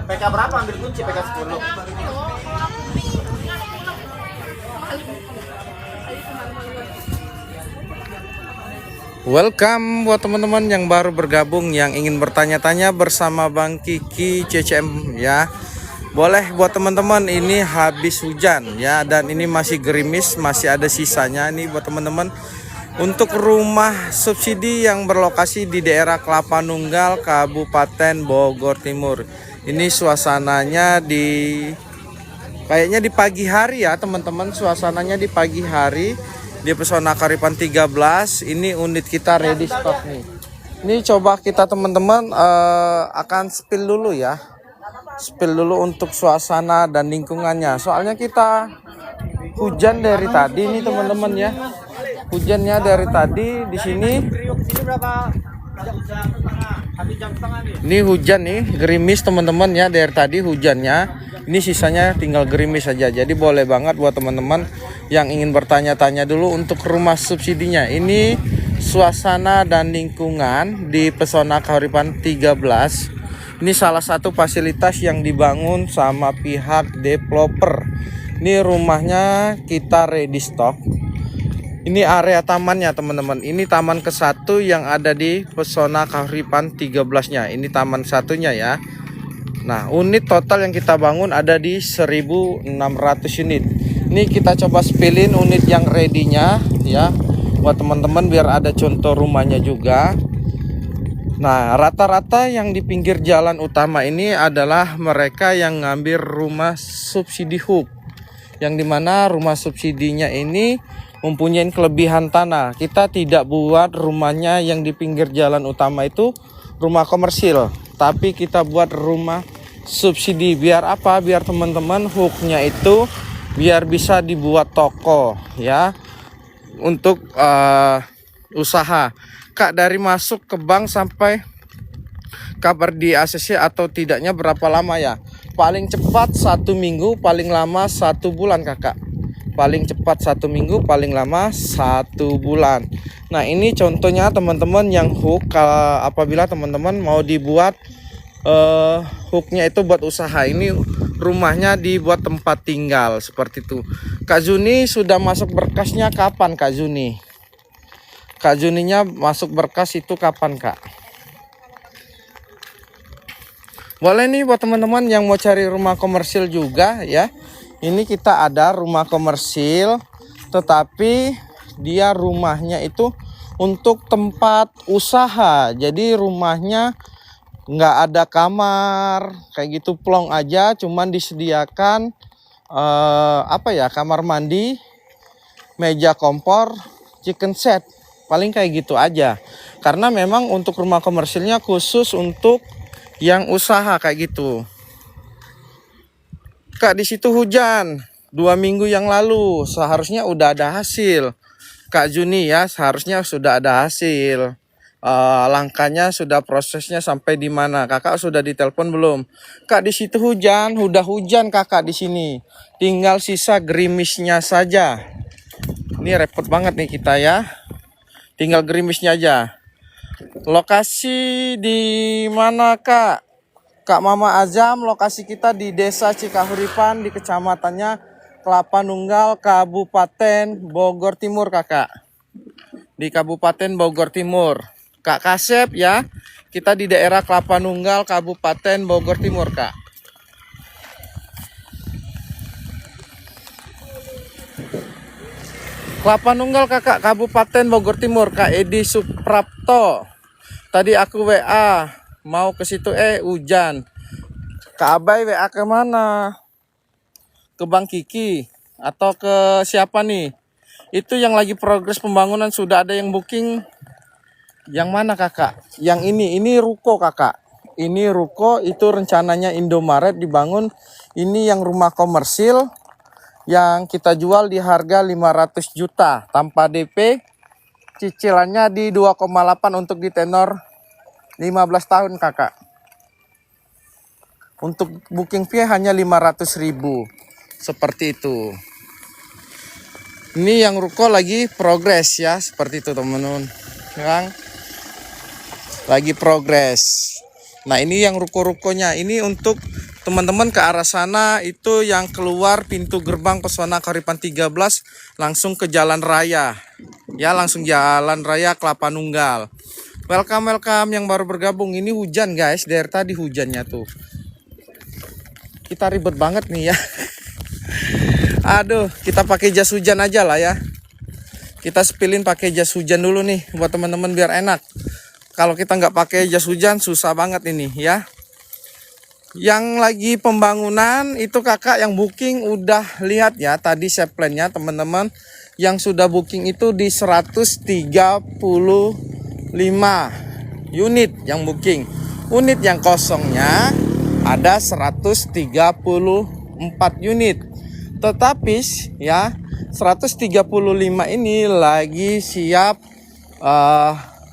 PK berapa ambil kunci? PK 10. Welcome buat teman-teman yang baru bergabung, yang ingin bertanya-tanya bersama Bang Kiki CCM ya. Boleh buat teman-teman, ini habis hujan ya, dan ini masih gerimis, masih ada sisanya nih buat teman-teman. Untuk rumah subsidi yang berlokasi di daerah Kelapa Nunggal, Kabupaten Bogor Timur. Ini suasananya kayaknya di pagi hari ya teman-teman, suasananya di pagi hari. Di Pesona Kahuripan 13, ini unit kita ready stock nih. Ini coba kita teman-teman akan spill dulu ya. Spill dulu untuk suasana dan lingkungannya. Soalnya kita hujan dari tadi nih teman-teman ya. Hujannya dari tadi di sini. Ini hujan nih, gerimis teman-teman ya, dari tadi hujannya. Ini sisanya tinggal gerimis saja. Jadi boleh banget buat teman-teman yang ingin bertanya-tanya dulu untuk rumah subsidinya. Ini suasana dan lingkungan di Pesona Kahuripan 13. Ini salah satu fasilitas yang dibangun sama pihak developer. Ini rumahnya kita ready stock. Ini area tamannya teman-teman. Ini taman ke-1 yang ada di Pesona Kahuripan 13-nya. Ini taman satunya ya. Nah, unit total yang kita bangun ada di 1.600 unit. Ini kita coba spillin unit yang ready-nya ya, buat teman-teman biar ada contoh rumahnya juga. Nah, rata-rata yang di pinggir jalan utama ini adalah mereka yang ngambil rumah subsidi HUK, yang dimana rumah subsidinya ini mempunyai kelebihan tanah. Kita tidak buat rumahnya yang di pinggir jalan utama itu rumah komersil, tapi kita buat rumah subsidi. Biar apa? Biar teman-teman HUK-nya itu biar bisa dibuat toko ya, untuk usaha. Kak, dari masuk ke bank sampai kabar di ACC atau tidaknya berapa lama ya? Paling cepat 1 minggu, paling lama 1 bulan kakak. Paling cepat 1 minggu, paling lama 1 bulan. Nah, ini contohnya teman-teman yang HUK. Apabila teman-teman mau dibuat HUK-nya itu buat usaha, ini rumahnya dibuat tempat tinggal seperti itu. Kak Juni sudah masuk berkasnya kapan Kak Juni? Kak Juninya masuk berkas itu kapan Kak? Boleh nih buat teman-teman yang mau cari rumah komersil juga ya. Ini kita ada rumah komersil, tetapi dia rumahnya itu untuk tempat usaha. Jadi rumahnya nggak ada kamar kayak gitu, plong aja, cuman disediakan kamar mandi, meja kompor, chicken set, paling kayak gitu aja. Karena memang untuk rumah komersilnya khusus untuk yang usaha kayak gitu. Kak, di situ hujan 2 minggu yang lalu, seharusnya udah ada hasil Kak Juni ya, seharusnya sudah ada hasil. Langkahnya sudah, prosesnya sampai di mana? Kakak sudah ditelepon belum? Kak, di situ hujan, udah hujan kakak di sini. Tinggal sisa gerimisnya saja. Ini repot banget nih kita ya. Tinggal gerimisnya aja. Lokasi di mana Kak? Kak Mama Azam, lokasi kita di Desa Cikahuripan, di kecamatannya Kelapa Nunggal, Kabupaten Bogor Timur kakak. Di Kabupaten Bogor Timur. Kak Kasep ya, kita di daerah Kelapa Nunggal, Kabupaten Bogor Timur kak. Kelapa Nunggal kakak, Kabupaten Bogor Timur. Kak Edi Suprapto, tadi aku WA mau ke situ hujan. Kak Abai WA ke mana? Ke Bang Kiki atau ke siapa nih? Itu yang lagi progres pembangunan, sudah ada yang booking. Yang mana kakak? Yang ini ruko kakak. Ini ruko, itu rencananya Indomaret dibangun. Ini yang rumah komersil yang kita jual di harga 500 juta tanpa DP. Cicilannya di 2,8 untuk di tenor 15 tahun kakak. Untuk booking fee hanya 500.000. Seperti itu. Ini yang ruko lagi progres ya, seperti itu teman-teman. Yang lagi progres. Nah, ini yang ruko-rukonya. Ini untuk teman-teman ke arah sana itu yang keluar pintu gerbang Pesona Kahuripan 13 langsung ke jalan raya. Ya, langsung jalan raya Kelapa Nunggal. Welcome yang baru bergabung. Ini hujan guys, dari tadi hujannya tuh. Kita ribet banget nih ya. Aduh, kita pakai jas hujan aja lah ya. Kita spillin pakai jas hujan dulu nih buat teman-teman biar enak. Kalau kita nggak pakai jas hujan susah banget ini ya. Yang lagi pembangunan itu kakak yang booking udah lihat ya tadi set plan-nya teman-teman. Yang sudah booking itu di 135 unit yang booking. Unit yang kosongnya ada 134 unit. Tetapi ya 135 ini lagi siap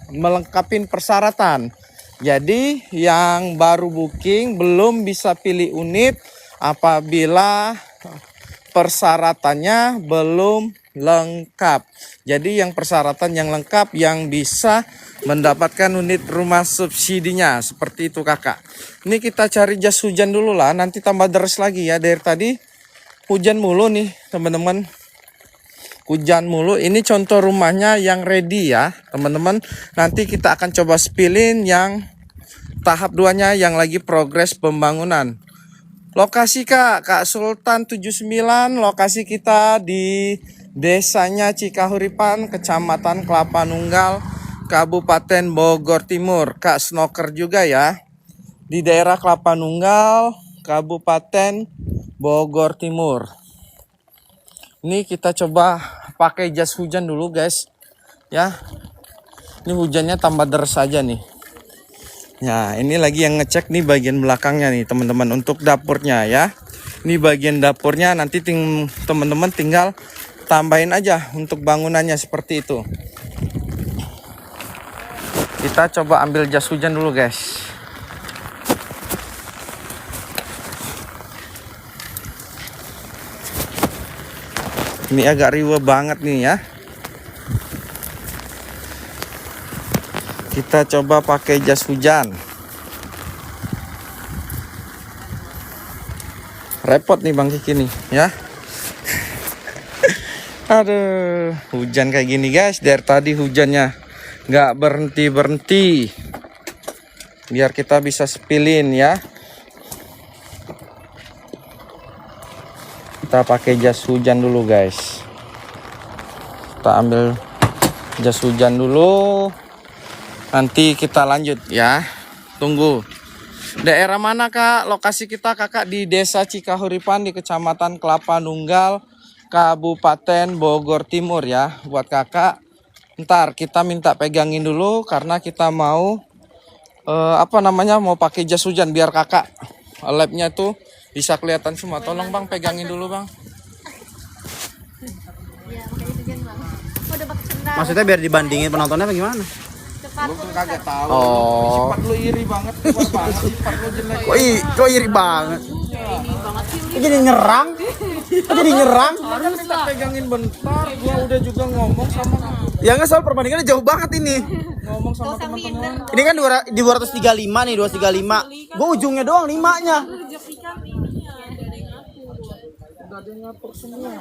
melengkapi persyaratan. Jadi yang baru booking belum bisa pilih unit apabila persyaratannya belum lengkap. Jadi yang persyaratan yang lengkap yang bisa mendapatkan unit rumah subsidinya. Seperti itu kakak. Ini kita cari jas hujan dulu lah. Nanti tambah deres lagi ya. Dari tadi hujan mulu nih teman-teman. Hujan mulu. Ini contoh rumahnya yang ready ya teman-teman. Nanti kita akan coba spillin yang tahap 2-nya yang lagi progres pembangunan. Lokasi Kak Sultan 79. Lokasi kita di desanya Cikahuripan, Kecamatan Kelapa Nunggal, Kabupaten Bogor Timur. Kak snoker juga ya. Di daerah Kelapa Nunggal, Kabupaten Bogor Timur. Ini kita coba pakai jas hujan dulu guys. Ya. Ini hujannya tambah deres saja nih. Ya, ini lagi yang ngecek nih bagian belakangnya nih teman-teman untuk dapurnya ya. Ini bagian dapurnya nanti teman-teman tinggal tambahin aja untuk bangunannya seperti itu. Kita coba ambil jas hujan dulu guys. Ini agak riweh banget nih ya. Kita coba pakai jas hujan. Repot nih Bang Kiki nih ya. Aduh, hujan kayak gini guys. Dari tadi hujannya nggak berhenti-berhenti. Biar kita bisa spillin ya. Kita pakai jas hujan dulu guys. Kita ambil jas hujan dulu. Nanti kita lanjut ya. Tunggu. Daerah mana Kak? Lokasi kita kakak di Desa Cikahuripan di Kecamatan Kelapa Nunggal, Kabupaten Bogor Timur ya. Buat kakak, ntar kita minta pegangin dulu karena kita mau mau pakai jas hujan biar kakak labnya tuh bisa kelihatan semua. Tolong Bang pegangin dulu Bang. Maksudnya biar dibandingin penontonnya bagaimana? Lu kan kagak tahu. Oh. Sifat lu iri banget, sifat lu jelek. Kok iri banget? Kok jadi nyerang? Harus tak pegangin bentar, gua udah juga ngomong sama Ya nggak, soal perbandingannya jauh banget ini. ngomong sama teman-teman. Ini kan di 235 nih, 235. Gue ujungnya doang 5-nya. Udah ada yang ngatur semua.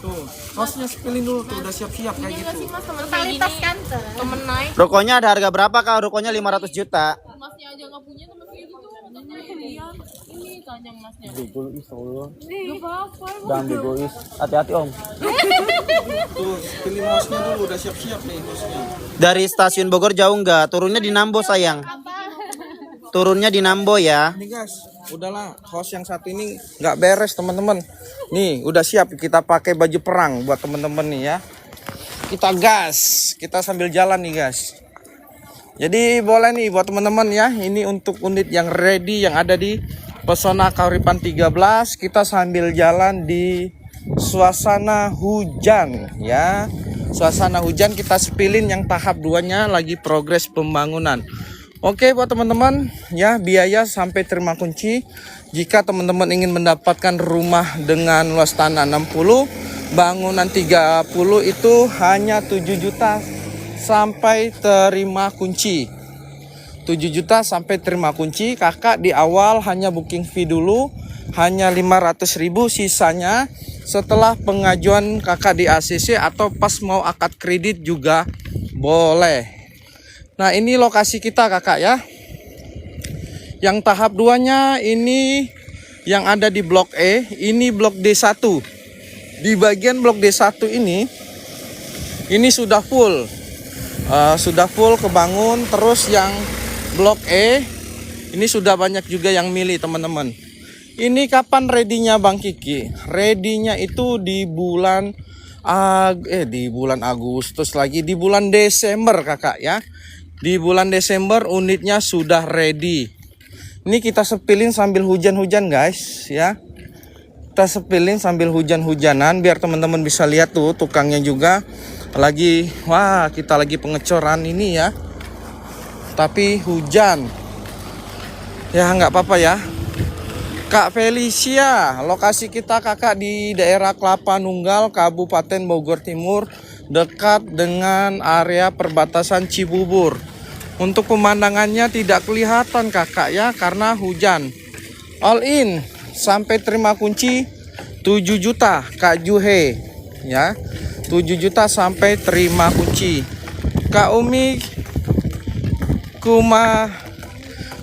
Tuh, hostnya spillin dulu tuh, udah siap-siap kayak gitu. Totalitas kan temen naik Rukonya ada harga berapa Kak? Rukonya 500 juta. masnya aja nggak punya temen kayak gitu katanya ini tanya masnya Egois Allah. nggak apa-apa Jangan egois. Hati-hati Om. Tuh, spillin hostnya dulu, udah siap-siap nih hostnya. Dari stasiun Bogor jauh nggak? Turunnya di Nambo sayang. Turunnya di Nambo ya. Nih guys, udahlah, host yang satu ini nggak beres teman-teman. Nih, udah siap kita pakai baju perang buat teman-teman nih ya. Kita gas, kita sambil jalan nih guys. Jadi boleh nih buat teman-teman ya. Ini untuk unit yang ready yang ada di Pesona Kahuripan 13. Kita sambil jalan di suasana hujan ya. Suasana hujan kita spillin yang tahap 2-nya lagi progres pembangunan. Oke buat teman-teman ya, biaya sampai terima kunci. Jika teman-teman ingin mendapatkan rumah dengan luas tanah 60, bangunan 30 itu hanya 7 juta sampai terima kunci. 7 juta sampai terima kunci. Kakak di awal hanya booking fee dulu, hanya 500.000, sisanya setelah pengajuan kakak di ACC atau pas mau akad kredit juga boleh. Nah, ini lokasi kita kakak ya. Yang tahap 2-nya ini yang ada di blok E, ini blok D1. Di bagian blok D1 ini sudah full. Sudah full kebangun. Terus yang blok E ini sudah banyak juga yang milih teman-teman. Ini kapan ready-nya Bang Kiki? Ready-nya itu di bulan Agustus lagi, di bulan Desember kakak ya. Di bulan Desember unitnya sudah ready. Ini kita sepilin sambil hujan-hujan guys ya. Kita sepilin sambil hujan-hujanan biar teman-teman bisa lihat tuh tukangnya juga lagi. Wah, kita lagi pengecoran ini ya. Tapi hujan. Ya nggak apa-apa ya. Kak Felicia, lokasi kita kakak di daerah Kelapa Nunggal, Kabupaten Bogor Timur, dekat dengan area perbatasan Cibubur. Untuk pemandangannya tidak kelihatan kakak ya karena hujan. All in sampai terima kunci 7 juta Kak Juhe ya. 7 juta sampai terima kunci. Kak Umi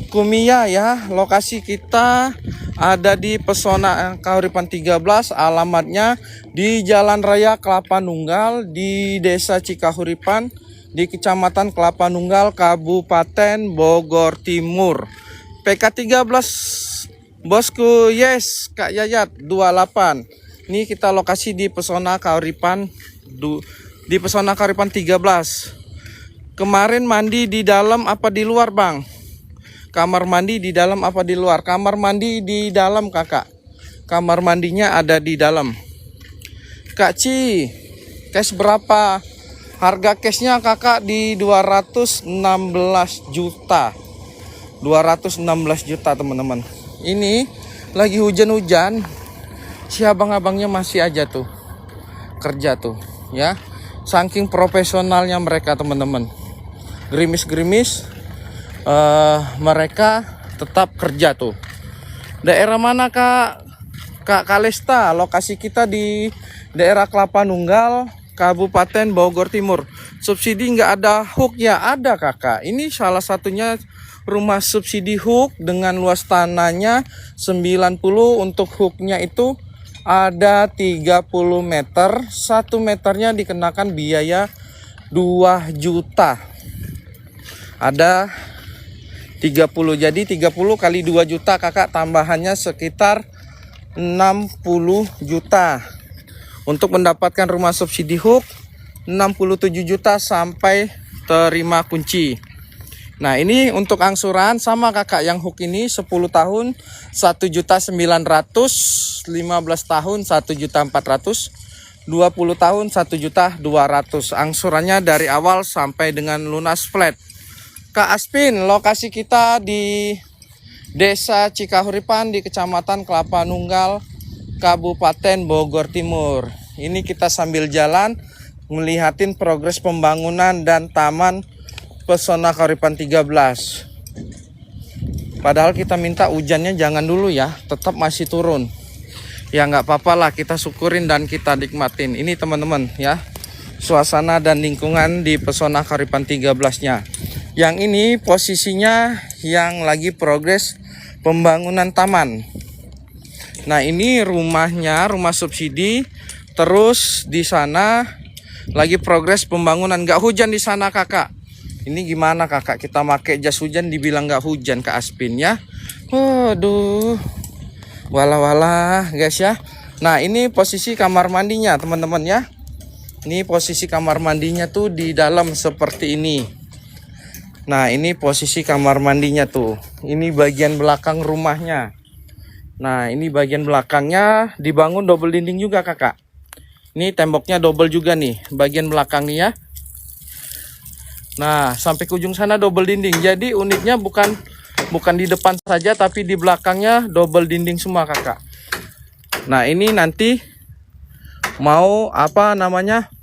Kumia ya, lokasi kita ada di Pesona Kahuripan 13, alamatnya di Jalan Raya Kelapa Nunggal di Desa Cikahuripan di Kecamatan Kelapa Nunggal, Kabupaten Bogor Timur. PK 13 bosku, yes Kak Yayat 28. Ini kita lokasi di Pesona Kahuripan di Pesona Kahuripan 13. Kemarin mandi di dalam apa di luar Bang? Kamar mandi di dalam apa di luar? Kamar mandi di dalam kakak. Kamar mandinya ada di dalam. Kak Ci, cash berapa? Harga cashnya kakak di 216 juta. 216 juta teman-teman. Ini lagi hujan-hujan. Si abang-abangnya masih aja tuh kerja tuh ya. Saking profesionalnya mereka teman-teman. Gerimis-gerimis mereka tetap kerja tuh. Daerah mana Kak Kalesta? Lokasi kita di daerah Kelapa Nunggal, Kabupaten Bogor Timur. Subsidi nggak ada hook ya? Ada kakak. Ini salah satunya rumah subsidi hook dengan luas tanahnya 90. Untuk hooknya itu ada 30 meter. 1 meternya dikenakan biaya 2 juta. Ada 30. Jadi 30 kali 2 juta kakak, tambahannya sekitar 60 juta. Untuk mendapatkan rumah subsidi hook 67 juta sampai terima kunci. Nah, ini untuk angsuran sama kakak. Yang hook ini 10 tahun 1.900.000, 15 tahun 1.400.000, 20 tahun 1.200.000. Angsurannya dari awal sampai dengan lunas flat. Kak Aspin, lokasi kita di Desa Cikahuripan di Kecamatan Kelapa Nunggal, Kabupaten Bogor Timur. Ini kita sambil jalan melihatin progres pembangunan dan taman Pesona Kahuripan 13. Padahal kita minta hujannya jangan dulu ya, tetap masih turun. Ya nggak apa-apa lah, kita syukurin dan kita nikmatin. Ini teman-teman ya, suasana dan lingkungan di Pesona Kahuripan 13-nya. Yang ini posisinya yang lagi progres pembangunan taman. Nah, ini rumahnya, rumah subsidi. Terus di sana lagi progres pembangunan. Nggak hujan di sana kakak. Ini gimana kakak? Kita pakai jas hujan dibilang nggak hujan Kak Aspin ya. Waduh. Walah guys ya. Nah, ini posisi kamar mandinya teman-teman ya. Ini posisi kamar mandinya tuh di dalam seperti ini. Nah, ini posisi kamar mandinya tuh. Ini bagian belakang rumahnya. Nah, ini bagian belakangnya dibangun double dinding juga kakak. Ini temboknya double juga nih, bagian belakangnya. Nah, sampai ke ujung sana double dinding. Jadi unitnya bukan di depan saja, tapi di belakangnya double dinding semua kakak. Nah, ini nanti mau apa namanya?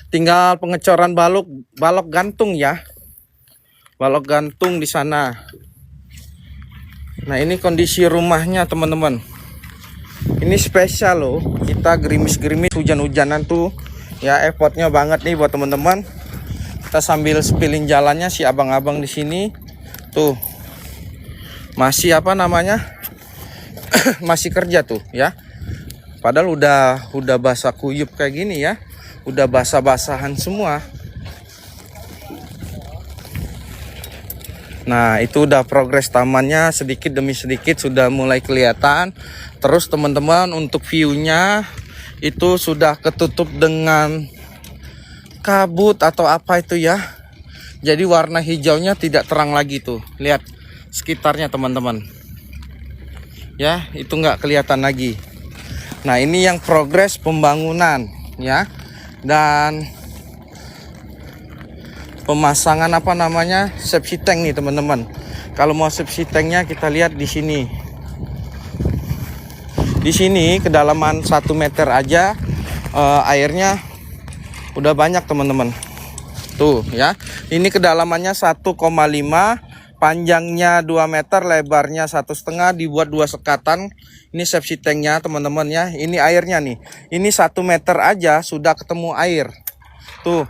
Tinggal pengecoran balok gantung ya. balok gantung di sana. Nah ini kondisi rumahnya teman-teman. Ini spesial loh, kita gerimis-gerimis hujan-hujanan tuh ya, effortnya banget nih buat teman-teman. Kita sambil spilling jalannya, si abang-abang di sini tuh masih apa namanya masih kerja tuh ya. Padahal udah basah kuyup kayak gini ya, udah basah-basahan semua. Nah itu udah progres tamannya, sedikit demi sedikit sudah mulai kelihatan. Terus teman-teman untuk view-nya itu sudah ketutup dengan kabut atau apa itu ya. Jadi warna hijaunya tidak terang lagi tuh. Lihat sekitarnya teman-teman. Ya itu nggak kelihatan lagi. Nah ini yang progres pembangunan ya. Dan pemasangan apa namanya septic tank nih teman-teman. Kalau mau septic tanknya kita lihat di sini. Di sini kedalaman 1 meter aja airnya udah banyak teman-teman. Tuh ya. Ini kedalamannya 1,5, panjangnya 2 meter, lebarnya 1,5, dibuat 2 sekatan. Ini septic tanknya teman-teman ya. Ini airnya nih. Ini 1 meter aja sudah ketemu air. Tuh.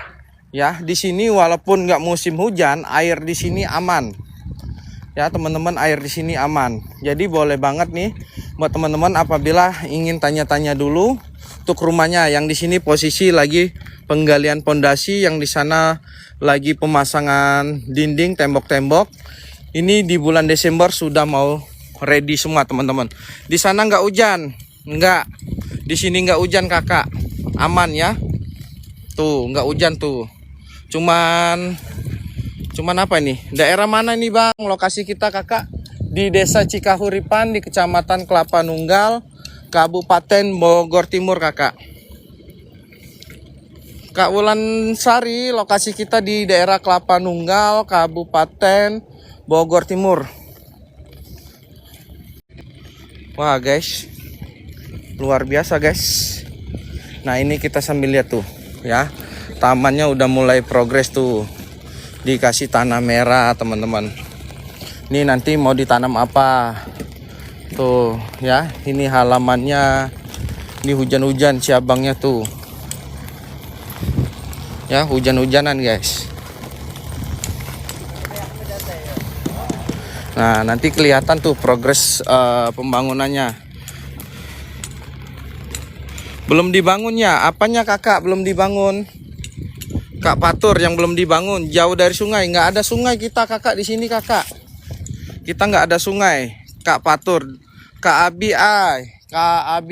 Ya, di sini walaupun nggak musim hujan, air di sini aman. Ya, teman-teman, air di sini aman. Jadi boleh banget nih buat teman-teman apabila ingin tanya-tanya dulu untuk rumahnya. Yang di sini posisi lagi penggalian pondasi, yang di sana lagi pemasangan dinding, tembok-tembok. Ini di bulan Desember sudah mau ready semua, teman-teman. Di sana nggak hujan. Nggak. Di sini nggak hujan, Kakak. Aman ya. Tuh, nggak hujan tuh. Cuman apa ini? Daerah mana nih Bang? Lokasi kita Kakak di Desa Cikahuripan di Kecamatan Kelapa Nunggal, Kabupaten Bogor Timur Kakak. Kak Wulansari, lokasi kita di daerah Kelapa Nunggal, Kabupaten Bogor Timur. Wah guys, luar biasa guys. Nah ini kita sambil lihat tuh ya, tamannya udah mulai progres tuh. Dikasih tanah merah teman-teman. Ini nanti mau ditanam apa? Tuh ya, ini halamannya. Ini hujan-hujan si abangnya tuh. Ya, hujan-hujanan guys. Nah, nanti kelihatan tuh progres pembangunannya. Belum dibangunnya, apanya Kakak belum dibangun? Kak Patur yang belum dibangun, jauh dari sungai, nggak ada sungai kita Kakak di sini Kakak. Kita nggak ada sungai, Kak Patur. Kak Abi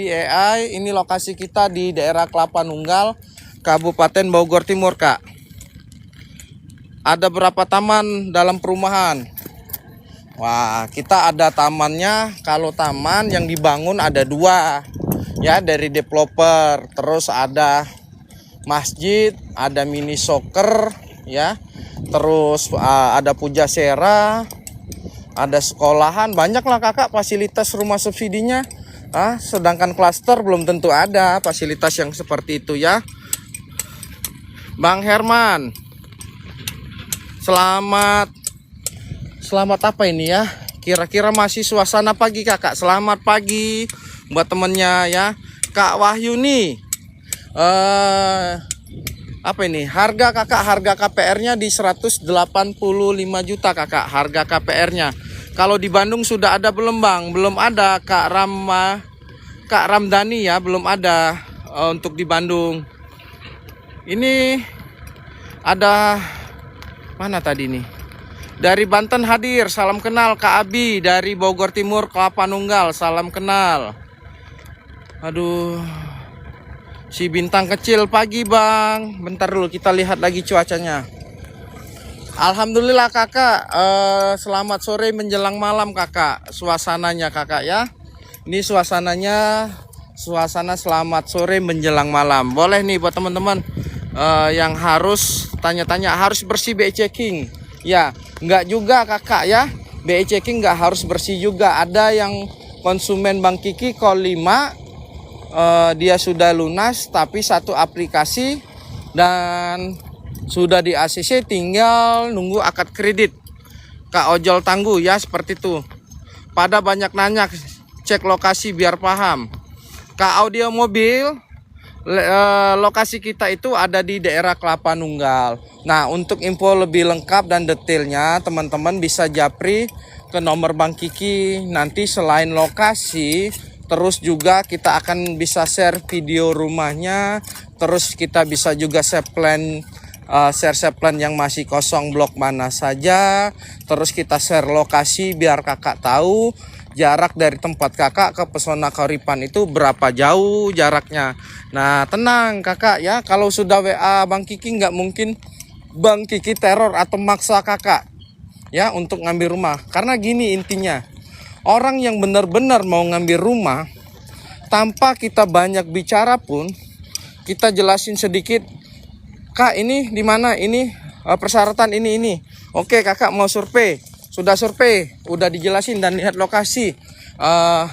AI, ini lokasi kita di daerah Kelapa Nunggal, Kabupaten Bogor Timur Kak. Ada berapa taman dalam perumahan? Wah, kita ada tamannya. Kalau taman yang dibangun ada 2 ya, dari developer. Terus ada masjid, ada mini soccer ya, terus ada pujasera, ada sekolahan, banyak lah Kakak fasilitas rumah subsidinya. Sedangkan klaster belum tentu ada fasilitas yang seperti itu ya. Bang Herman, selamat apa ini ya? Kira-kira masih suasana pagi Kakak. Selamat pagi buat temennya ya. Kak Wahyuni, apa ini harga Kakak, harga KPR-nya di 185 juta Kakak, harga KPR-nya. Kalau di Bandung sudah ada belum Bang? Belum ada Kak Ramdhani ya, belum ada untuk di Bandung. Ini ada mana tadi nih? Dari Banten hadir, salam kenal Kak Abi. Dari Bogor Timur Kelapa Nunggal, salam kenal. Aduh, si bintang kecil pagi Bang. Bentar dulu kita lihat lagi cuacanya. Alhamdulillah Kakak, selamat sore menjelang malam Kakak. Suasananya Kakak ya. Ini suasananya, suasana selamat sore menjelang malam. Boleh nih buat teman-teman yang harus tanya-tanya, harus bersih BE checking. Ya, enggak juga Kakak ya. BE checking enggak harus bersih juga. Ada yang konsumen Bang Kiki call 5, dia sudah lunas tapi satu aplikasi dan sudah di ACC, tinggal nunggu akad kredit Kak ojol tangguh ya, seperti itu. Pada banyak nanya, cek lokasi biar paham. Kak audio mobil, lokasi kita itu ada di daerah Kelapa Nunggal. Nah, untuk info lebih lengkap dan detailnya, teman-teman bisa japri ke nomor Bang Kiki. Nanti selain lokasi, terus juga kita akan bisa share video rumahnya. Terus kita bisa juga share plan yang masih kosong, blok mana saja. Terus kita share lokasi biar kakak tahu jarak dari tempat kakak ke Pesona Kauripan itu berapa jauh jaraknya. Nah, tenang kakak ya, kalau sudah WA Bang Kiki nggak mungkin Bang Kiki teror atau maksa kakak ya untuk ngambil rumah. Karena gini intinya, orang yang benar-benar mau ngambil rumah, tanpa kita banyak bicara pun, kita jelasin sedikit, Kak ini di mana, ini persyaratan ini. Oke kakak mau survei, sudah survei, udah dijelasin dan lihat lokasi.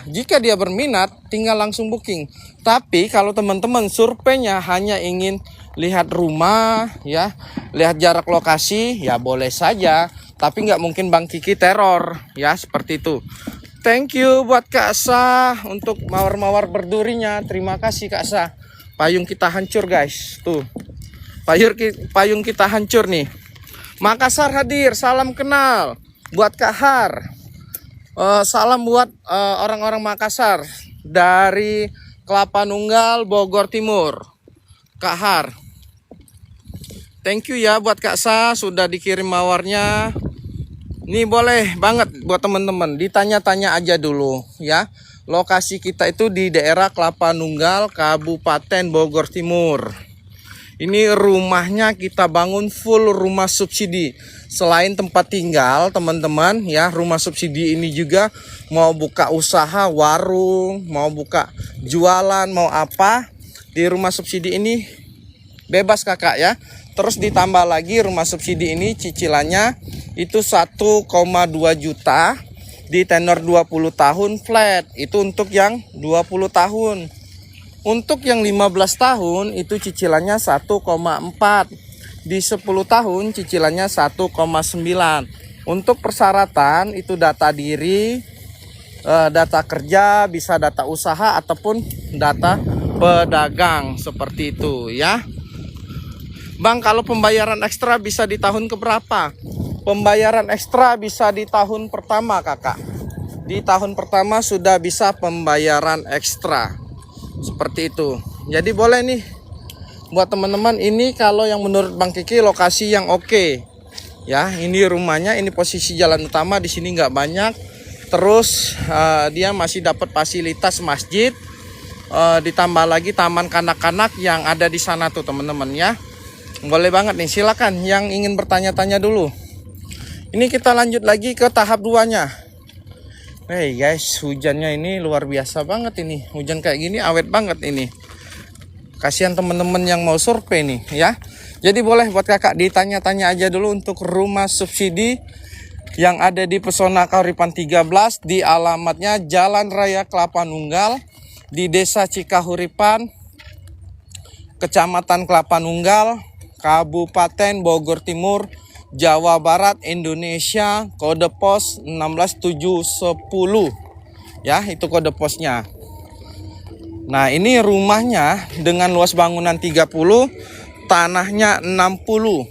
Jika dia berminat, tinggal langsung booking. Tapi kalau teman-teman surveinya hanya ingin lihat rumah, ya, lihat jarak lokasi, ya boleh saja. Tapi nggak mungkin Bang Kiki teror, ya seperti itu. Thank you buat Kak Sa untuk mawar-mawar berdurinya. Terima kasih Kak Sa. Payung kita hancur guys, tuh. Payung kita hancur nih. Makassar hadir, salam kenal buat Kak Har. Salam buat orang-orang Makassar dari Kelapa Nunggal, Bogor Timur. Kak Har. Thank you ya buat Kak Sa sudah dikirim mawarnya. Ini boleh banget buat teman-teman ditanya-tanya aja dulu ya. Lokasi kita itu di daerah Kelapa Nunggal, Kabupaten Bogor Timur. Ini rumahnya kita bangun full rumah subsidi. Selain tempat tinggal teman-teman ya, rumah subsidi ini juga mau buka usaha warung, mau buka jualan, mau apa, di rumah subsidi ini bebas kakak ya. Terus ditambah lagi rumah subsidi ini cicilannya itu 1,2 juta di tenor 20 tahun flat. Itu untuk yang 20 tahun. Untuk yang 15 tahun itu cicilannya 1,4. Di 10 tahun cicilannya 1,9. Untuk persyaratan itu data diri, data kerja, bisa data usaha ataupun data pedagang seperti itu ya. Bang, kalau pembayaran ekstra bisa di tahun keberapa? Pembayaran ekstra bisa di tahun pertama kakak. Di tahun pertama sudah bisa pembayaran ekstra. Seperti itu. Jadi boleh nih buat teman-teman, ini kalau yang menurut Bang Kiki lokasi yang oke. Ya, ini rumahnya, ini posisi jalan utama, di sini nggak banyak. Terus dia masih dapat fasilitas masjid. Ditambah lagi taman kanak-kanak yang ada di sana tuh teman-teman ya. Boleh banget nih, silakan yang ingin bertanya-tanya dulu. Ini kita lanjut lagi ke tahap 2-nya. Hey guys, hujannya ini luar biasa banget ini. Hujan kayak gini awet banget ini. Kasihan teman-teman yang mau survei nih ya. Jadi boleh buat kakak ditanya-tanya aja dulu untuk rumah subsidi yang ada di Pesona Kauripan 13 di alamatnya Jalan Raya Kelapa Nunggal di Desa Cikahuripan, Kecamatan Kelapa Nunggal, Kabupaten Bogor Timur, Jawa Barat, Indonesia, kode pos 16710. Ya, itu kode posnya. Nah, ini rumahnya dengan luas bangunan 30, tanahnya 60.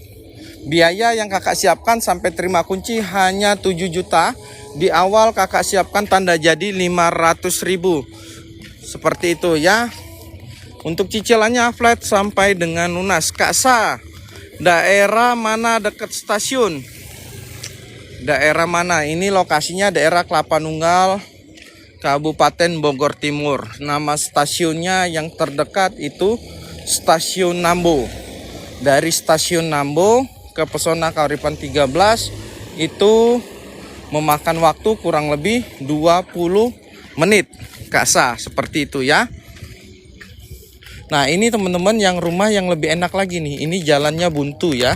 Biaya yang kakak siapkan sampai terima kunci hanya 7 juta. Di awal kakak siapkan tanda jadi 500.000. Seperti itu ya. Untuk cicilannya flat sampai dengan lunas. Kak Sa, daerah mana dekat stasiun? Daerah mana? Ini lokasinya daerah Kelapa Nunggal, Kabupaten Bogor Timur. Nama stasiunnya yang terdekat itu Stasiun Nambo. Dari Stasiun Nambo ke Pesona Kauripan 13 itu memakan waktu kurang lebih 20 menit. Kak Sa, seperti itu ya. Nah, ini teman-teman yang rumah yang lebih enak lagi nih. Ini jalannya buntu ya.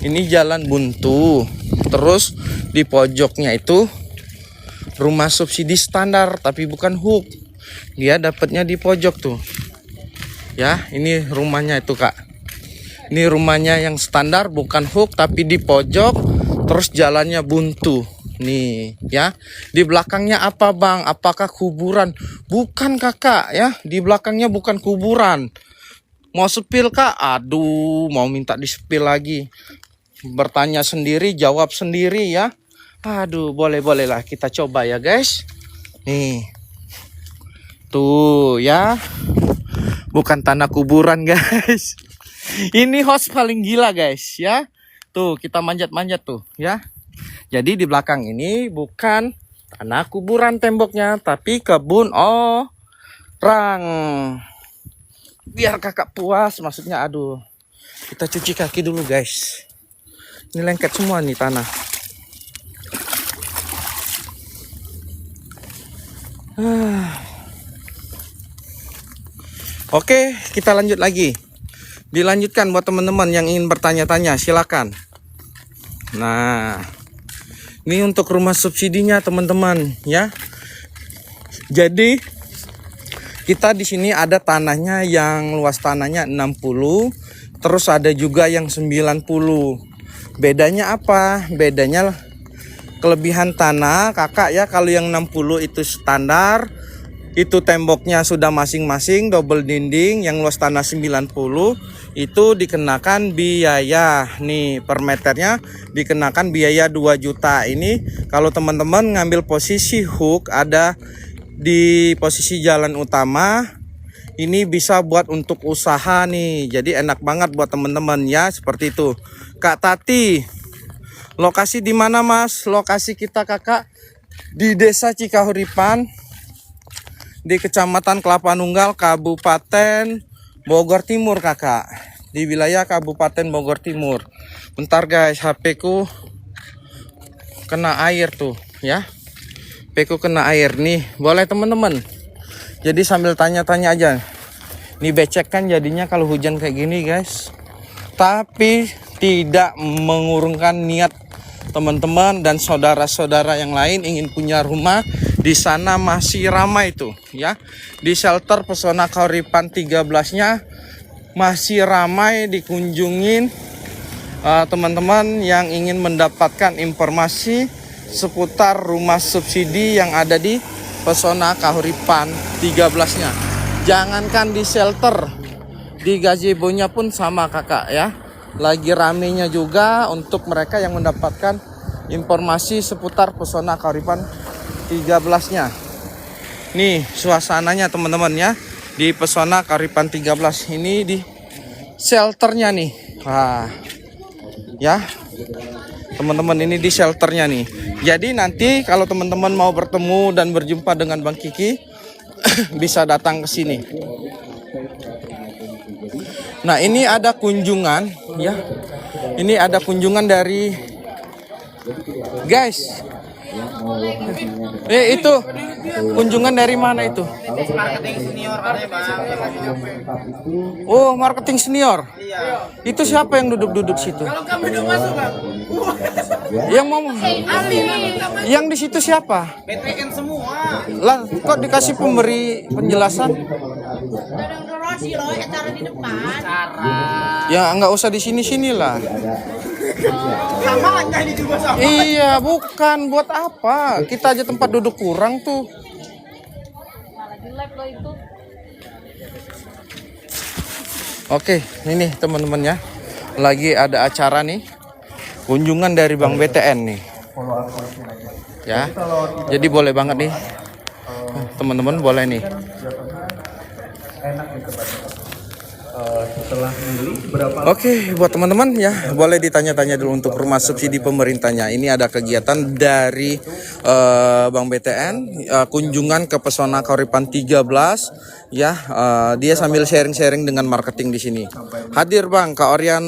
Ini jalan buntu. Terus di pojoknya itu rumah subsidi standar tapi bukan hook. Dia dapatnya di pojok tuh. Ya, ini rumahnya itu, Kak. Ini rumahnya yang standar, bukan hook tapi di pojok, terus jalannya buntu. Nih ya, di belakangnya apa bang? Apakah kuburan? Bukan kakak ya, di belakangnya bukan kuburan. Mau sepil kak? Aduh, mau minta disepil lagi. Bertanya sendiri, jawab sendiri ya. Aduh, boleh lah kita coba ya guys. Nih, tuh ya, bukan tanah kuburan guys. Ini host paling gila guys ya. Tuh kita manjat-manjat tuh ya. Jadi di belakang ini bukan tanah kuburan temboknya, tapi kebun orang. Biar kakak puas, maksudnya aduh. Kita cuci kaki dulu guys. Ini lengket semua nih tanah. Oke, kita lanjut lagi. Dilanjutkan buat teman-teman yang ingin bertanya-tanya, silakan. Nah, ini untuk rumah subsidinya teman-teman ya. Jadi kita di sini ada tanahnya yang luas tanahnya 60, terus ada juga yang 90. Bedanya apa? Bedanya kelebihan tanah kakak ya, kalau yang 60 itu standar, itu temboknya sudah masing-masing double dinding, yang luas tanah 90 itu dikenakan biaya nih per meternya, dikenakan biaya 2 juta. Ini kalau teman-teman ngambil posisi hook ada di posisi jalan utama, ini bisa buat untuk usaha nih, jadi enak banget buat teman-teman ya, seperti itu. Kak Tati, lokasi di mana mas? Lokasi kita kakak di Desa Cikahuripan, di Kecamatan Kelapa Nunggal, Kabupaten Bogor Timur kakak, di wilayah Kabupaten Bogor Timur. Bentar guys, HP ku kena air tuh ya, HP ku kena air nih. Boleh teman-teman, jadi sambil tanya-tanya aja. Ini becek kan jadinya kalau hujan kayak gini guys, tapi tidak mengurungkan niat teman-teman dan saudara-saudara yang lain ingin punya rumah di sana. Masih ramai tuh ya, di shelter Pesona Kahuripan 13-nya masih ramai dikunjungin teman-teman yang ingin mendapatkan informasi seputar rumah subsidi yang ada di Pesona Kahuripan 13-nya. Jangankan di shelter, di gazebo-nya pun sama kakak ya, lagi ramenya juga untuk mereka yang mendapatkan informasi seputar Pesona Kahuripan 13-nya. Nih suasananya teman-teman ya, di Pesona Kahuripan 13 ini di shelternya nih. Wah ya teman-teman, ini di shelternya nih. Jadi nanti kalau teman-teman mau bertemu dan berjumpa dengan Bang Kiki bisa datang ke sini. Nah ini ada kunjungan ya, ini ada kunjungan dari guys. Itu kunjungan dari mana itu? Marketing senior katanya bang. Oh marketing senior. Itu siapa yang duduk-duduk situ? Kalau kami udah masuk bang. Yang mau? Yang di situ siapa? BTN semua. Lah kok dikasih pemberi penjelasan? Ya nggak usah di sini lah. Sama aja ini juga sama. Iya bukan, buat apa? Kita aja tempat duduk kurang tuh. Oke, ini teman-teman ya, lagi ada acara nih, kunjungan dari Bang BTN nih. Ya, jadi boleh banget nih, teman-teman boleh nih. Oke, buat teman-teman ya, boleh ditanya-tanya dulu untuk rumah subsidi pemerintahnya. Ini ada kegiatan dari Bang BTN, kunjungan ke Pesona Kahuripan 13 ya. Dia sambil sharing-sharing dengan marketing di sini. Hadir Bang Kak Orian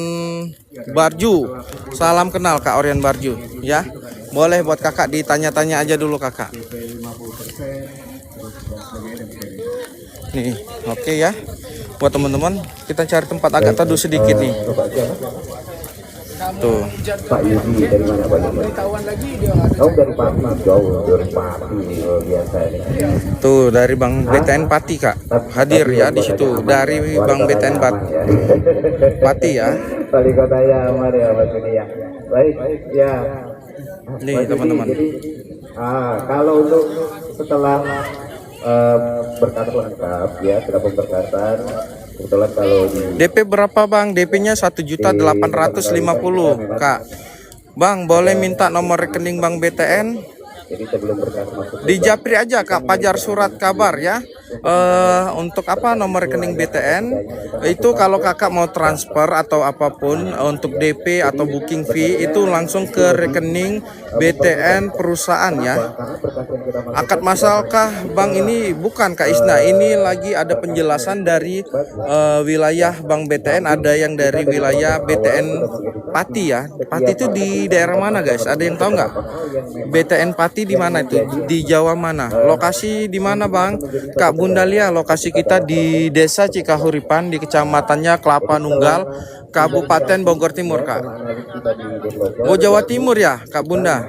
Barju. Salam kenal Kak Orian Barju ya. Boleh buat kakak ditanya-tanya aja dulu kakak. Nih, oke ya. Buat teman-teman, kita cari tempat agak teduh sedikit nih. Tuh. Pak Yudi dari mana Pak Yudi? Oh dari Pati, jauh dari Pati, biasa ini. Tuh dari Bang BTN Pati Kak. Hadir ya di situ dari Bang BTN Pati ya. Wali kotanya aman ya Mas Yudi ya. Baik ya. Nih Mas Yudi, teman-teman. jadi, kalau untuk setelah berkas lengkap ya, sudah pemberkasan. Kebetulan kalau di DP berapa Bang? DP-nya 1.850.000 Kak. Bang, boleh minta nomor rekening Bang BTN? jadi sebelum berkas masuk Di Japri aja Kak, pajar surat kabar ya. Untuk apa nomor rekening BTN? Itu kalau kakak mau transfer atau apapun untuk DP atau booking fee itu langsung ke rekening BTN perusahaan ya. Akad masalkah Bang ini bukan Kak Isna, ini lagi ada penjelasan dari wilayah Bang BTN, ada yang dari wilayah BTN Pati ya. Pati itu di daerah mana guys? Ada yang tahu nggak? BTN Pati di mana itu? Di Jawa mana? Lokasi di mana Bang? Kak Bunda Lia, lokasi kita di Desa Cikahuripan di kecamatannya Kelapa Nunggal, Kabupaten Bogor Timur Kak. Oh Jawa Timur ya Kak Bunda.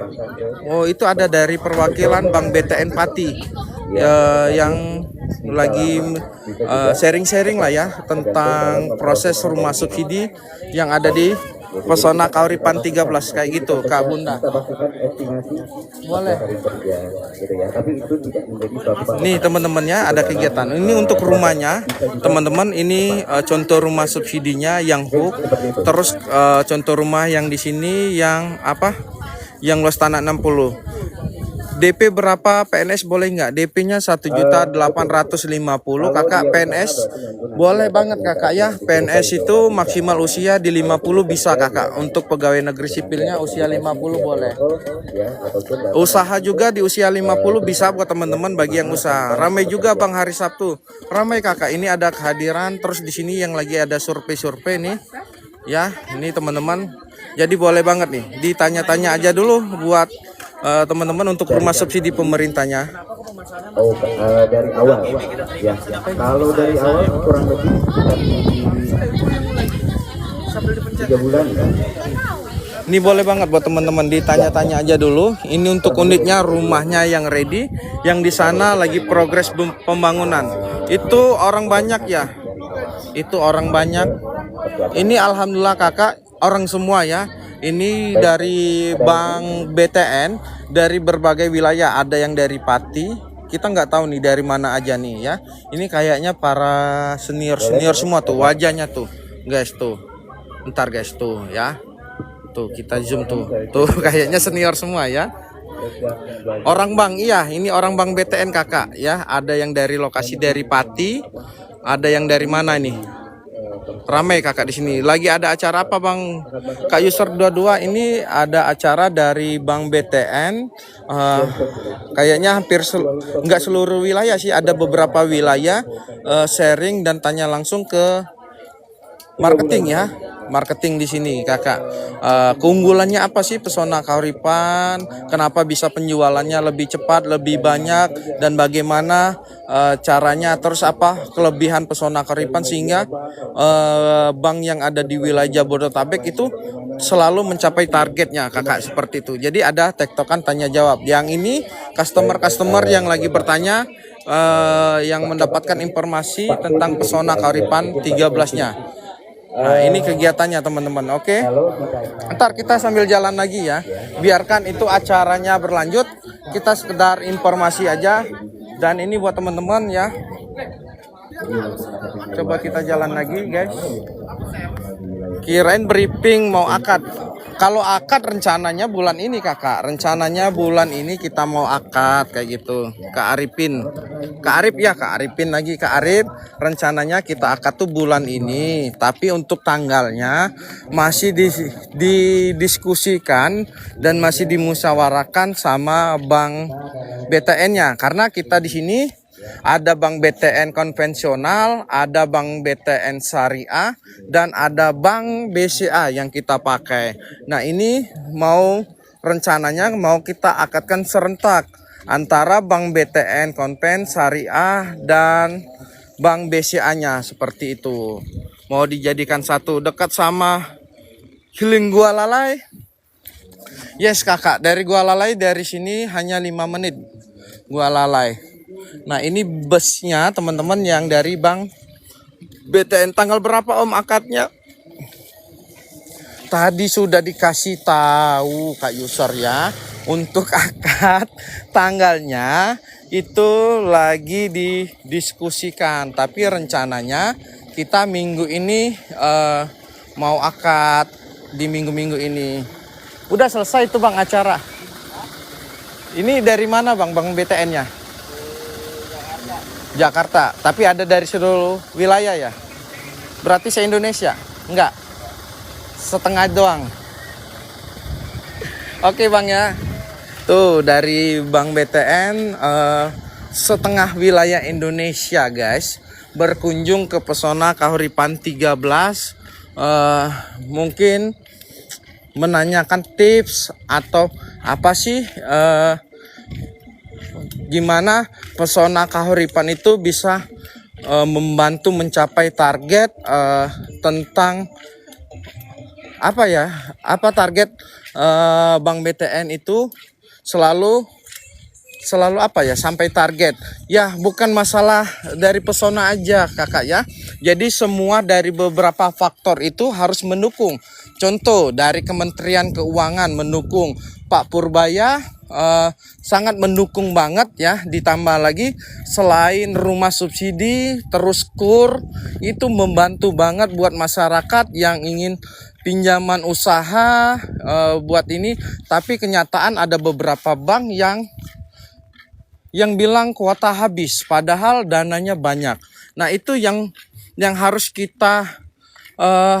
Oh itu ada dari perwakilan Bang BTN Pati yang lagi sharing-sharing lah ya tentang proses rumah subsidi yang ada di Pesona Kauripan 13 kayak gitu Kak Bunda. Boleh. Nih teman-temannya ada kegiatan. Ini untuk rumahnya teman-teman, ini contoh rumah subsidinya yang hook. Terus contoh rumah yang di sini yang apa? Yang luas tanah 60. DP berapa PNS boleh nggak? DP-nya 1.850.000 kakak. PNS boleh banget kakak ya. PNS itu maksimal usia di 50 bisa kakak. Untuk pegawai negeri sipilnya usia 50 boleh. Usaha juga di usia 50 bisa buat teman-teman bagi yang usaha. Ramai juga Bang hari Sabtu. Ramai kakak. Ini ada kehadiran. Terus di sini yang lagi ada survei-survei nih. Ya, ini teman-teman. Jadi boleh banget nih. Ditanya-tanya aja dulu buat teman-teman untuk rumah subsidi pemerintahnya. Oh, dari awal ya. Kalau dari awal kurang lebih sekitar 3 bulan ya. Ini boleh banget buat teman-teman ditanya-tanya aja dulu. Ini untuk unitnya, rumahnya yang ready, yang di sana lagi progres pembangunan. Itu orang banyak ya. Itu orang banyak. Ini alhamdulillah kakak, orang semua ya. Ini dari Bank BTN dari berbagai wilayah, ada yang dari Pati. Kita nggak tahu nih dari mana aja nih ya. Ini kayaknya para senior semua tuh wajahnya tuh, guys tuh. Ntar guys tuh ya. Tuh kita zoom tuh. Tuh kayaknya senior semua ya. Orang Bank, iya ini orang Bank BTN kakak ya. Ada yang dari lokasi dari Pati, ada yang dari mana nih? Ramai kakak di sini. Lagi ada acara apa Bang? Kak User 22 ini ada acara dari Bank BTN. Kayaknya hampir nggak seluruh wilayah sih, ada beberapa wilayah sharing dan tanya langsung ke marketing ya. Marketing di sini kakak. Keunggulannya apa sih Pesona Kauripan? Kenapa bisa penjualannya lebih cepat, lebih banyak, dan bagaimana caranya? Terus apa kelebihan Pesona Kauripan sehingga bank yang ada di wilayah Jabodetabek itu selalu mencapai targetnya kakak, seperti itu. Jadi ada tektokan tanya jawab. Yang ini customer yang lagi bertanya, yang mendapatkan informasi tentang Pesona Kauripan 13-nya. Nah ini kegiatannya teman-teman. Oke. Ntar kita sambil jalan lagi ya. Biarkan itu acaranya berlanjut. Kita sekedar informasi aja. Dan ini buat teman-teman ya. Coba kita jalan lagi guys. Kirain briefing mau akad. Kalau akad rencananya bulan ini kakak. Rencananya bulan ini kita mau akad kayak gitu. Kak Arifin. Kak Arif ya, Kak Arifin lagi. Kak Arif, rencananya kita akad tuh bulan ini. Tapi untuk tanggalnya masih didiskusikan dan masih dimusyawarahkan sama Bank BTN-nya. Karena kita di sini ada Bank BTN konvensional, ada Bank BTN Syariah, dan ada Bank BCA yang kita pakai. Nah ini rencananya mau kita akadkan serentak antara Bank BTN konven Syariah dan Bank BCA-nya seperti itu. Mau dijadikan satu dekat sama Healing Gua Lalai. Yes kakak, dari Gua Lalai dari sini hanya 5 menit. Gua Lalai. Nah ini busnya teman-teman yang dari Bank BTN. Tanggal berapa om akadnya? Tadi sudah dikasih tahu Kak Yusor ya. Untuk akad tanggalnya itu lagi didiskusikan. Tapi rencananya kita minggu ini mau akad di minggu-minggu ini. Udah selesai itu bang acara. Ini dari mana bang BTN-nya? Jakarta. Tapi ada dari seluruh wilayah ya? Berarti se-Indonesia? Enggak? Setengah doang. Oke bang ya. Tuh dari Bank BTN setengah wilayah Indonesia guys berkunjung ke Pesona Kahuripan 13 mungkin menanyakan tips atau apa sih gimana Pesona Kahuripan itu bisa membantu mencapai target tentang apa target Bank BTN itu selalu apa ya sampai target ya, bukan masalah dari Pesona aja kakak ya. Jadi semua dari beberapa faktor itu harus mendukung. Contoh dari Kementerian Keuangan mendukung, Pak Purbaya sangat mendukung banget ya. Ditambah lagi selain rumah subsidi terus KUR itu membantu banget buat masyarakat yang ingin pinjaman usaha buat ini. Tapi kenyataan ada beberapa bank yang bilang kuota habis padahal dananya banyak. Nah itu yang harus kita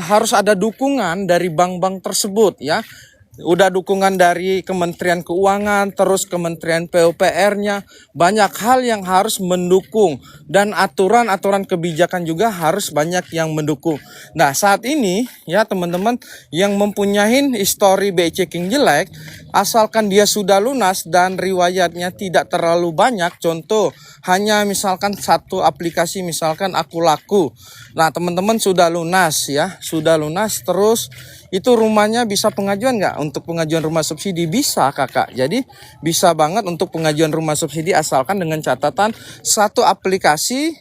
harus ada dukungan dari bank-bank tersebut ya. Udah dukungan dari Kementerian Keuangan, terus Kementerian PUPR-nya, banyak hal yang harus mendukung dan aturan-aturan kebijakan juga harus banyak yang mendukung. Nah, saat ini ya teman-teman yang mempunyai histori BI checking jelek, asalkan dia sudah lunas dan riwayatnya tidak terlalu banyak, contoh hanya misalkan satu aplikasi misalkan Aku Laku. Nah, teman-teman sudah lunas ya, sudah lunas terus itu rumahnya bisa pengajuan nggak untuk pengajuan rumah subsidi? Bisa kakak. Jadi bisa banget untuk pengajuan rumah subsidi asalkan dengan catatan satu aplikasi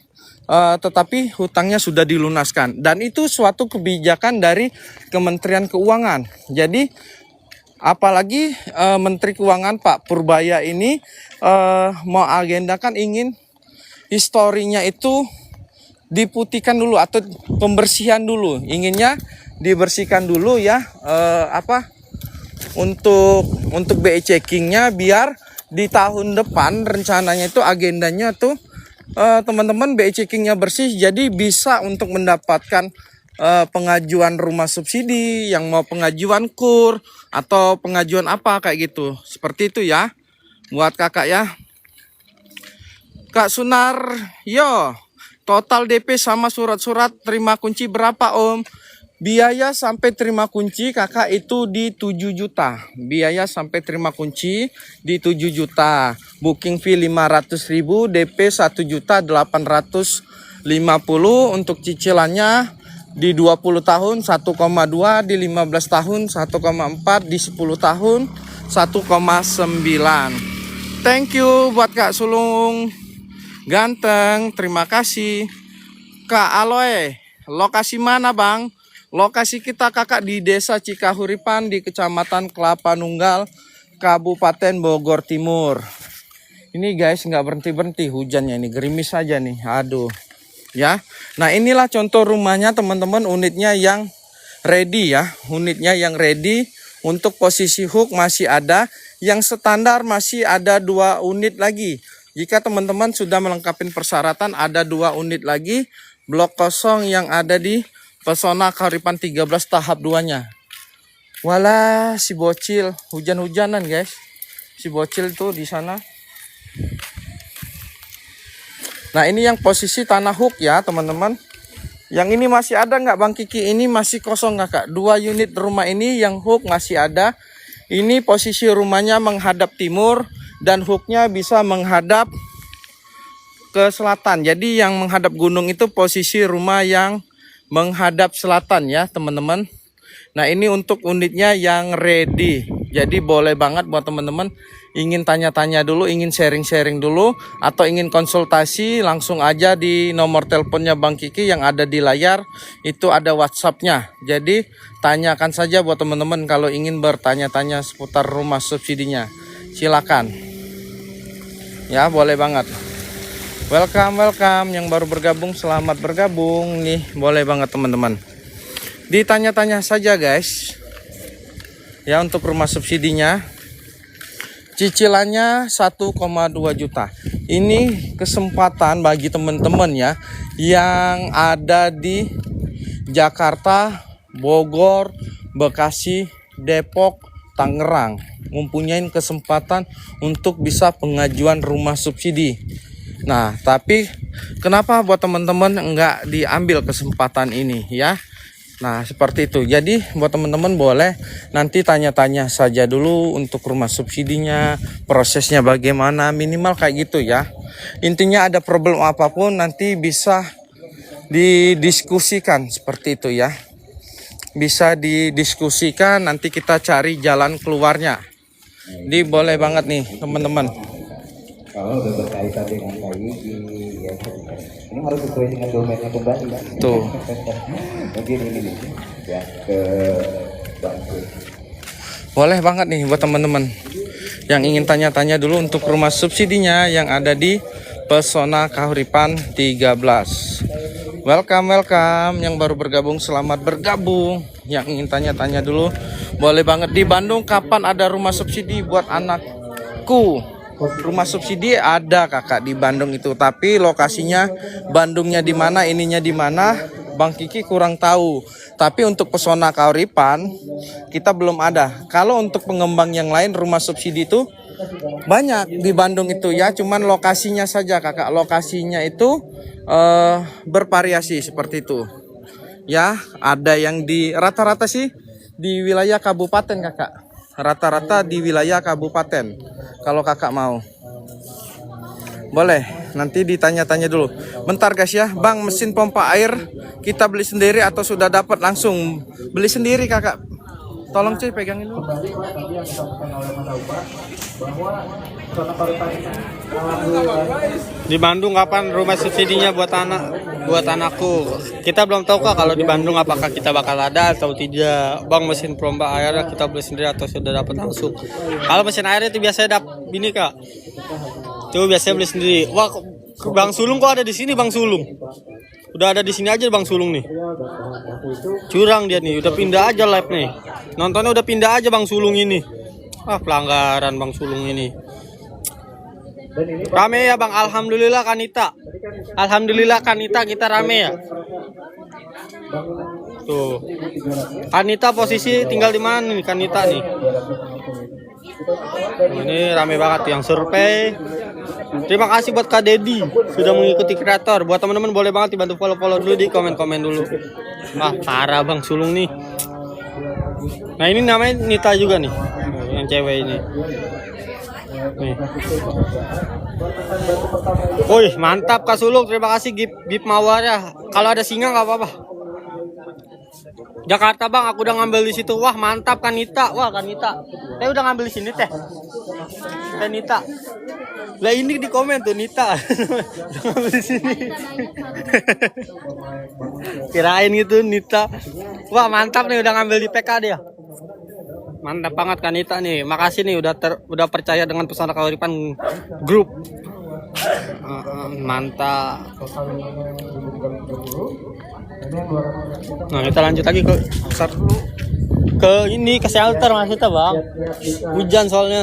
tetapi hutangnya sudah dilunaskan. Dan itu suatu kebijakan dari Kementerian Keuangan. Jadi apalagi Menteri Keuangan Pak Purbaya ini mau agendakan ingin historinya itu diputihkan dulu atau pembersihan dulu. Inginnya dibersihkan dulu ya untuk BI checkingnya biar di tahun depan rencananya itu agendanya tuh teman-teman BI checkingnya bersih jadi bisa untuk mendapatkan pengajuan rumah subsidi yang mau pengajuan KUR atau pengajuan apa kayak gitu seperti itu ya buat kakak ya. Kak Sunar yo total DP sama surat-surat terima kunci berapa om? Biaya sampai terima kunci kakak itu di 7 juta. Biaya sampai terima kunci di 7 juta. Booking fee 500.000, DP 1.850.000 untuk cicilannya di 20 tahun 1,2, di 15 tahun 1,4, di 10 tahun 1,9. Thank you buat Kak Sulung ganteng, terima kasih. Kak Aloe, lokasi mana bang? Lokasi kita kakak di Desa Cikahuripan di Kecamatan Kelapa Nunggal, Kabupaten Bogor Timur. Ini guys nggak berhenti-berhenti hujannya ini, gerimis aja nih, aduh. Ya, nah inilah contoh rumahnya teman-teman, unitnya yang ready ya. Unitnya yang ready untuk posisi hook masih ada, yang standar masih ada 2 unit lagi. Jika teman-teman sudah melengkapi persyaratan ada 2 unit lagi, blok kosong yang ada di Pesona Kahuripan 13 tahap 2-nya. Walah si bocil, hujan-hujanan guys. Si bocil tuh di sana. Nah ini yang posisi tanah hook ya teman-teman. Yang ini masih ada nggak Bang Kiki? Ini masih kosong kakak. 2 unit rumah ini yang hook masih ada. Ini posisi rumahnya menghadap timur dan hooknya bisa menghadap ke selatan. Jadi yang menghadap gunung itu posisi rumah yang menghadap selatan ya teman-teman. Nah, ini untuk unitnya yang ready. Jadi boleh banget buat teman-teman ingin tanya-tanya dulu, ingin sharing-sharing dulu, atau ingin konsultasi, langsung aja di nomor teleponnya Bang Kiki yang ada di layar. Itu ada WhatsApp-nya. Jadi tanyakan saja buat teman-teman kalau ingin bertanya-tanya seputar rumah subsidinya. Silakan. Ya, boleh banget. Welcome yang baru bergabung, selamat bergabung nih. Boleh banget teman-teman. Ditanya-tanya saja guys. Ya, untuk rumah subsidinya cicilannya 1,2 juta. Ini kesempatan bagi teman-teman ya yang ada di Jakarta, Bogor, Bekasi, Depok, Tangerang. Mempunyai kesempatan untuk bisa pengajuan rumah subsidi. Nah, tapi kenapa buat teman-teman enggak diambil kesempatan ini ya? Nah, seperti itu. Jadi buat teman-teman boleh nanti tanya-tanya saja dulu untuk rumah subsidinya, prosesnya bagaimana, minimal kayak gitu ya. Intinya ada problem apapun nanti bisa didiskusikan seperti itu ya. Bisa didiskusikan, nanti kita cari jalan keluarnya. Jadi boleh banget nih teman-teman. Kalau udah berkaitan dengan KII, ya ini harus sesuai dengan domainnya kembali. Tuh. Mungkin ini nih, ya ke Bangku. Boleh banget nih buat teman-teman yang ingin tanya-tanya dulu untuk rumah subsidinya yang ada di Pesona Kahuripan 13. Welcome yang baru bergabung, selamat bergabung. Yang ingin tanya-tanya dulu boleh banget. Di Bandung kapan ada rumah subsidi buat anakku? Rumah subsidi ada kakak di Bandung itu, tapi lokasinya Bandungnya di mana, ininya di mana, Bang Kiki kurang tahu. Tapi untuk Pesona Kahuripan kita belum ada. Kalau untuk pengembang yang lain rumah subsidi itu banyak di Bandung itu ya, cuman lokasinya saja kakak. Lokasinya itu bervariasi seperti itu. Ya, ada yang di rata-rata sih di wilayah kabupaten kakak. Rata-rata di wilayah kabupaten. Kalau kakak mau, boleh nanti ditanya-tanya dulu. Bentar guys ya, Bang, mesin pompa air kita beli sendiri atau sudah dapat langsung? Beli sendiri kakak. Tolong cuy pegangin dulu. Di Bandung kapan rumah subsidinya buat anakku? Kita belum tahu kak kalau di Bandung apakah kita bakal ada atau tidak. Bang, mesin pompa air kita beli sendiri atau sudah dapat langsung? Kalau mesin air itu biasanya ini kak. Tuh biasanya beli sendiri. Wah, Bang Sulung kok ada di sini Bang Sulung? Udah ada di sini aja Bang Sulung nih. Curang dia nih, udah pindah aja live nih. Nontonnya udah pindah aja Bang Sulung ini. Ah, pelanggaran Bang Sulung ini. Rame ya Bang, alhamdulillah Kanita. Alhamdulillah Kanita kita rame ya. Tuh. Kanita posisi tinggal di mana nih Kanita nih? Ini rame banget yang survei. Terima kasih buat Kak Dedi sudah mengikuti kreator. Buat teman-teman boleh banget dibantu follow dulu, di komen dulu. Wah, parah Bang Sulung nih. Nah, ini namanya Nita juga nih. Yang cewek ini. Nih. Wih, mantap Kak Sulung. Terima kasih Gip Mawar ya. Kalau ada singa nggak apa-apa. Jakarta Bang, aku udah ngambil di situ. Wah, mantap Kanita. Wah, Kanita. Udah ngambil di sini teh. Kanita. Lah ini di komen tuh Nita. Udah ngambil di sini. Kirain gitu Nita. Wah, mantap nih udah ngambil di PK dia. Mantap banget Kanita nih. Makasih nih udah percaya dengan Pesona Kahuripan Group. Mantap. Nah, kita lanjut lagi ke ini, ke shelter maksudnya Bang. Hujan soalnya.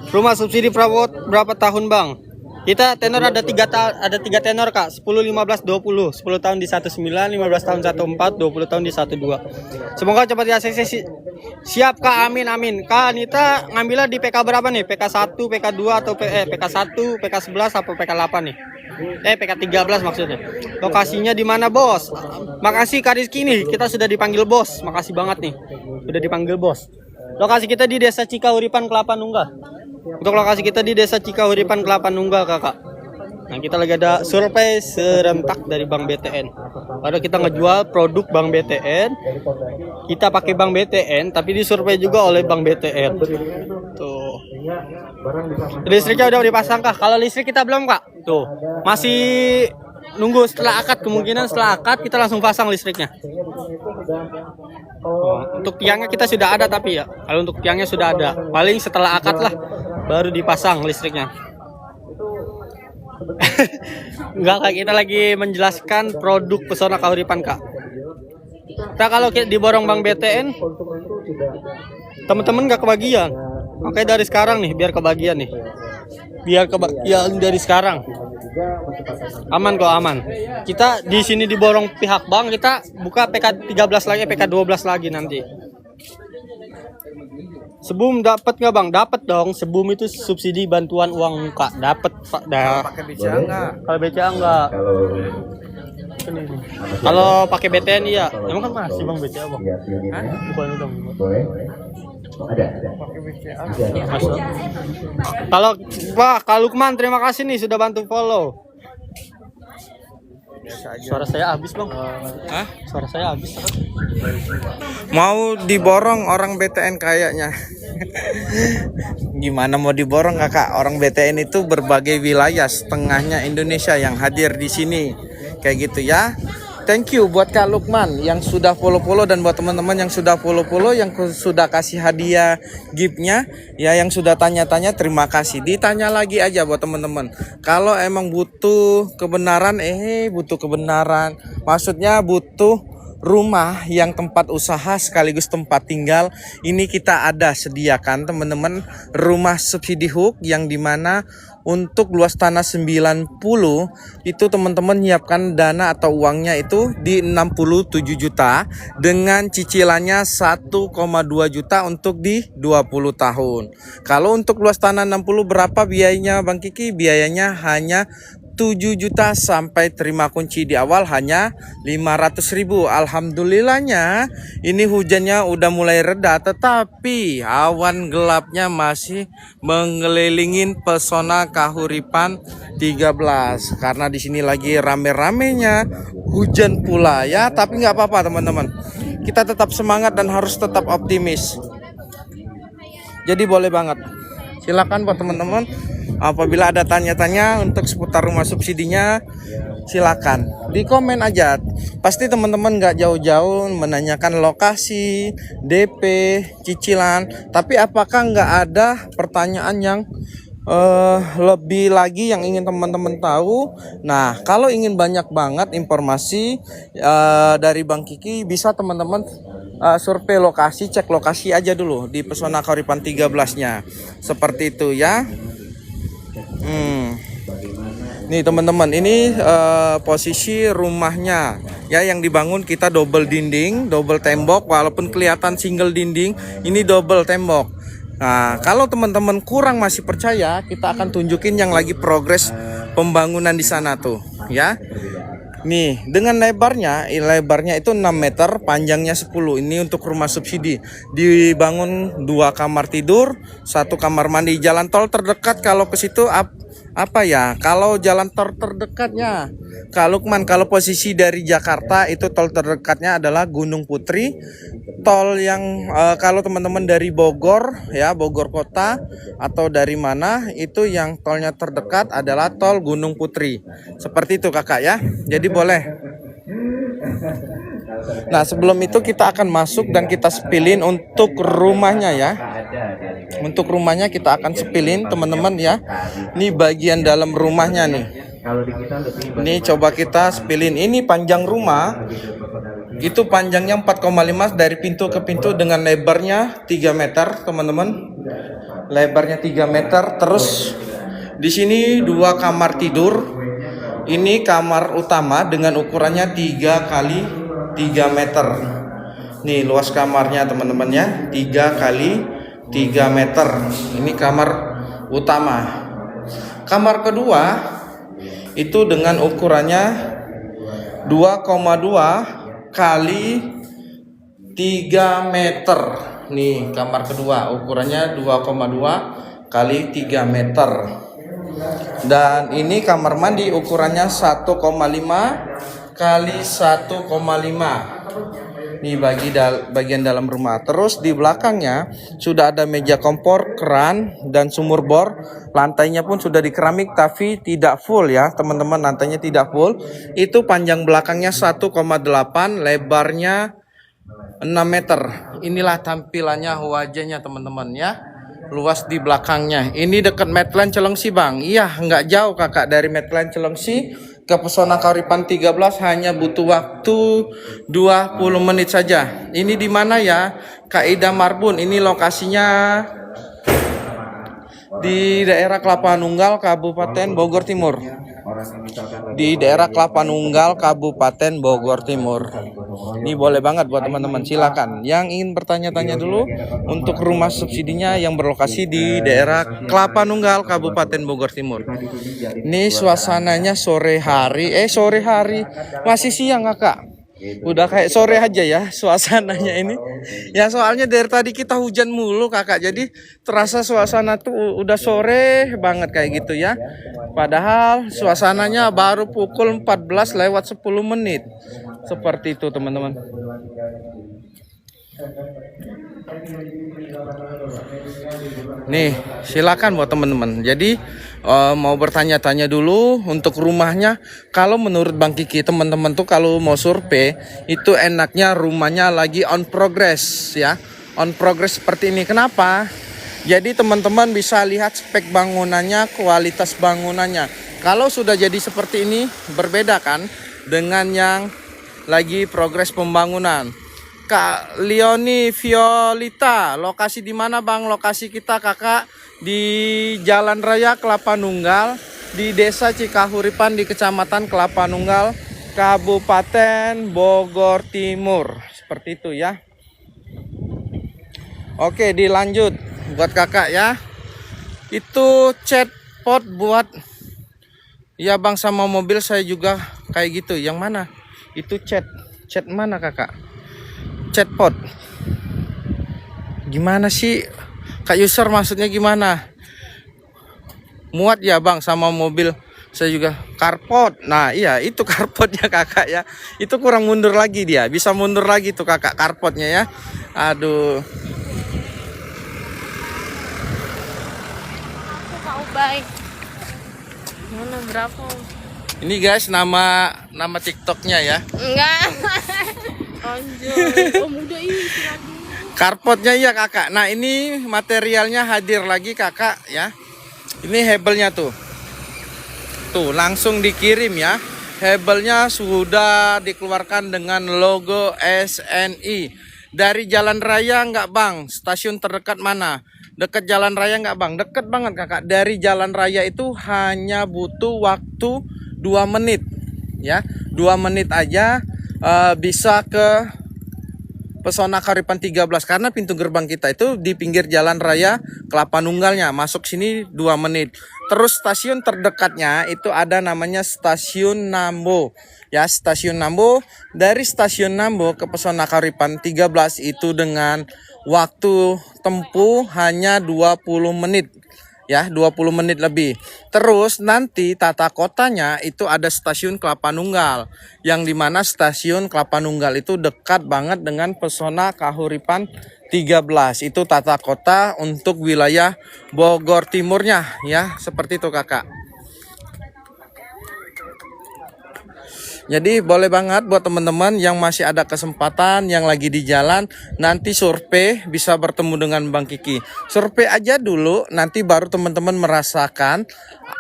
Rumah subsidi berapa tahun Bang? Kita tenor ada 3 tenor Kak. 10, 15, 20. 10 tahun di 19, 15 tahun 14, 20 tahun di 12. Semoga cepat di ACC. Siap Kak, amin. Kak Anita ngambilnya di PK berapa nih? PK 1, PK 2 atau PK 1, PK 11 atau PK 8 nih? PK 13 maksudnya. Lokasinya di mana bos? Makasih Kak Rizky nih, kita sudah dipanggil bos. Makasih banget nih, sudah dipanggil bos. Lokasi kita di Desa Cikahuripan Kelapa Nunggal. Untuk lokasi kita di Desa Cikahuripan Kelapa Nunggal kakak. Nah, kita lagi ada survei serentak dari Bank BTN. Padahal kita ngejual produk Bank BTN. Kita pakai Bank BTN, tapi disurvei juga oleh Bank BTN. Tuh. Listriknya udah dipasang kah? Kalau listrik kita belum, Kak. Tuh. Masih nunggu setelah akad, kemungkinan setelah akad kita langsung pasang listriknya. Untuk tiangnya kita sudah ada, tapi ya kalau untuk tiangnya sudah ada, paling setelah akad lah baru dipasang listriknya. Enggak, Kak, kita lagi menjelaskan produk Pesona Kahuripan, Kak. Kita kalau diborong Bank BTN, teman-teman nggak kebagian. Makanya dari sekarang nih biar kebagian nih. Biar kebagian dari sekarang. Aman kok, aman. Kita di sini diborong pihak bank, kita buka PK 13 lagi, PK 12 lagi nanti. Sebelum dapat nggak, Bang? Dapat dong. Sebelum itu subsidi bantuan uang muka dapat, Pak. Pakai BCA enggak? Kalau BCA enggak. Kalau pakai BTN iya. Emang kan masih Bang BCA, Bang? Hah? Bukan dong. Boleh? Ada. Pakai BCA. Kalau Kak Lukman, terima kasih nih sudah bantu follow. Suara saya habis, Bang. Hah? Suara saya habis. Mau diborong orang BTN kayaknya. Gimana mau diborong, Kakak? Orang BTN itu berbagai wilayah setengahnya Indonesia yang hadir di sini. Kayak gitu ya. Thank you buat Kak Lukman yang sudah follow-follow, dan buat teman-teman yang sudah follow-follow, yang sudah kasih hadiah gift-nya, ya, yang sudah tanya-tanya, terima kasih. Ditanya lagi aja buat teman-teman. Kalau emang butuh kebenaran, maksudnya butuh rumah yang tempat usaha sekaligus tempat tinggal, ini kita ada sediakan teman-teman rumah subsidi HUK yang dimana untuk luas tanah 90 itu teman-teman nyiapkan dana atau uangnya itu di 67 juta dengan cicilannya 1,2 juta untuk di 20 tahun. Kalau untuk luas tanah 60 berapa biayanya, Bang Kiki? Biayanya hanya 7 juta sampai terima kunci di awal hanya 500.000. Alhamdulillahnya ini hujannya udah mulai reda, tetapi awan gelapnya masih mengelilingin Pesona Kahuripan 13 karena di sini lagi rame-ramenya hujan pula ya. Tapi nggak apa-apa teman-teman, kita tetap semangat dan harus tetap optimis. Jadi boleh banget, silakan buat teman-teman. Apabila ada tanya-tanya untuk seputar rumah subsidinya, silakan di komen aja. Pasti teman-teman nggak jauh-jauh menanyakan lokasi, DP, cicilan. Tapi apakah nggak ada pertanyaan yang lebih lagi yang ingin teman-teman tahu? Nah, kalau ingin banyak banget informasi dari Bang Kiki, bisa teman-teman survei lokasi, cek lokasi aja dulu di Pesona Kahuripan 13-nya. Seperti itu ya. Nih teman-teman, ini posisi rumahnya ya, yang dibangun kita double dinding, double tembok, walaupun kelihatan single dinding, ini double tembok. Nah, kalau teman-teman kurang masih percaya, kita akan tunjukin yang lagi progres pembangunan di sana tuh ya. Nih, dengan lebarnya itu 6 meter, panjangnya 10. Ini untuk rumah subsidi. Dibangun 2 kamar tidur, 1 kamar mandi. Jalan tol terdekat kalau ke situ apa ya? Kalau jalan tol terdekatnya, Kak Lukman, kalau posisi dari Jakarta itu tol terdekatnya adalah Gunung Putri. Tol yang kalau teman-teman dari Bogor ya, Bogor kota atau dari mana, itu yang tolnya terdekat adalah tol Gunung Putri. Seperti itu Kakak ya. Jadi boleh. Nah, sebelum itu kita akan masuk dan kita sepilin untuk rumahnya ya. Untuk rumahnya kita akan sepilin teman-teman ya. Ini bagian dalam rumahnya nih. Ini coba kita sepilin. Ini panjang rumah. Itu panjangnya 4,5 dari pintu ke pintu dengan lebarnya 3 meter, teman-teman. Lebarnya 3 meter. Terus di sini 2 kamar tidur. Ini kamar utama dengan ukurannya 3 kali 3 meter. Nih luas kamarnya teman-teman ya, 3 kali 3 meter. Ini kamar utama. Kamar kedua itu dengan ukurannya 2,2 kali 3 meter. Nih kamar kedua ukurannya 2,2 kali 3 meter. Dan ini kamar mandi ukurannya 1,5 kali 1,5. Ini bagian dalam rumah. Terus di belakangnya sudah ada meja kompor, keran, dan sumur bor. Lantainya pun sudah di keramik tapi tidak full ya teman-teman, lantainya tidak full. Itu panjang belakangnya 1,8, lebarnya 6 meter. Inilah tampilannya wajahnya teman-teman ya. Luas di belakangnya. Ini dekat Medland Celengsi bang. Iya, nggak jauh kakak dari Medland Celengsi ke Pesona Kahuripan 13, hanya butuh waktu 20 menit saja. Ini di mana ya? Kak Ida Marbun. Ini lokasinya di daerah Kelapa Nunggal, Kabupaten Bogor Timur. Di daerah Kelapa Nunggal, Kabupaten Bogor Timur. Ini boleh banget buat teman-teman, silakan. Yang ingin bertanya-tanya dulu untuk rumah subsidinya yang berlokasi di daerah Kelapa Nunggal, Kabupaten Bogor Timur. Ini suasananya sore hari, masih siang kakak. Udah kayak sore aja ya suasananya ini. Ya soalnya dari tadi kita hujan mulu kakak, jadi terasa suasana tuh udah sore banget kayak gitu ya. Padahal suasananya baru pukul 14 lewat 10 menit. Seperti itu teman-teman. Nih silakan buat teman-teman. Jadi mau bertanya-tanya dulu untuk rumahnya. Kalau menurut Bang Kiki teman-teman tuh kalau mau survei itu enaknya rumahnya lagi on progress ya. On progress seperti ini. Kenapa? Jadi teman-teman bisa lihat spek bangunannya, kualitas bangunannya. Kalau sudah jadi seperti ini berbeda kan dengan yang lagi progres pembangunan. Kak Leoni Violita, lokasi di mana bang? Lokasi kita kakak di Jalan Raya Kelapa Nunggal, di Desa Cikahuripan di Kecamatan Kelapa Nunggal, Kabupaten Bogor Timur. Seperti itu ya. Oke, dilanjut buat kakak ya. Itu chatbot buat ya bang, sama mobil saya juga kayak gitu. Yang mana? Itu chat mana kakak? Chatbot. Gimana sih Kak user, maksudnya gimana? Muat ya bang sama mobil saya juga. Carport. Nah iya itu carportnya kakak ya. Itu kurang mundur lagi dia. Bisa mundur lagi tuh kakak carportnya ya. Aduh. Kau baik. Mana berapa? Ini guys nama TikToknya ya. Enggak. Anjir. Oh muda ini. Carportnya iya kakak. Nah ini materialnya hadir lagi kakak ya. Ini hebelnya tuh. Tuh langsung dikirim ya. Hebelnya sudah dikeluarkan dengan logo SNI. Dari jalan raya enggak bang? Stasiun terdekat mana? Dekat jalan raya enggak bang? Dekat banget kakak. Dari jalan raya itu hanya butuh waktu 2 menit ya. 2 menit aja bisa ke Pesona Kahuripan 13 karena pintu gerbang kita itu di pinggir jalan raya Kelapa Nunggalnya. Masuk sini 2 menit. Terus stasiun terdekatnya itu ada namanya Stasiun Nambo. Ya, Stasiun Nambo. Dari Stasiun Nambo ke Pesona Kahuripan 13 itu dengan waktu tempuh hanya 20 menit. Ya, 20 menit lebih. Terus nanti tata kotanya itu ada Stasiun Kelapa Nunggal. Yang dimana Stasiun Kelapa Nunggal itu dekat banget dengan Pesona Kahuripan 13. Itu tata kota untuk wilayah Bogor Timurnya ya. Seperti itu kakak. Jadi boleh banget buat teman-teman yang masih ada kesempatan, yang lagi di jalan, nanti survei bisa bertemu dengan Bang Kiki. Survei aja dulu, nanti baru teman-teman merasakan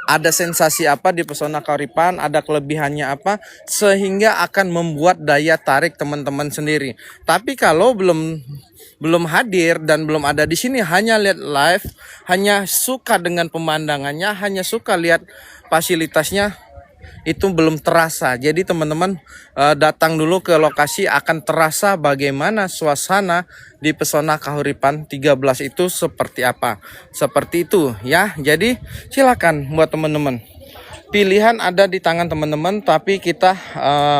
ada sensasi apa di Pesona Kahuripan, ada kelebihannya apa, sehingga akan membuat daya tarik teman-teman sendiri. Tapi kalau belum hadir dan belum ada di sini, hanya lihat live, hanya suka dengan pemandangannya, hanya suka lihat fasilitasnya, itu belum terasa. Jadi teman-teman datang dulu ke lokasi akan terasa bagaimana suasana di Pesona Kahuripan 13 itu seperti apa. Seperti itu ya. Jadi silakan buat teman-teman. pilihan ada di tangan teman-teman, tapi kita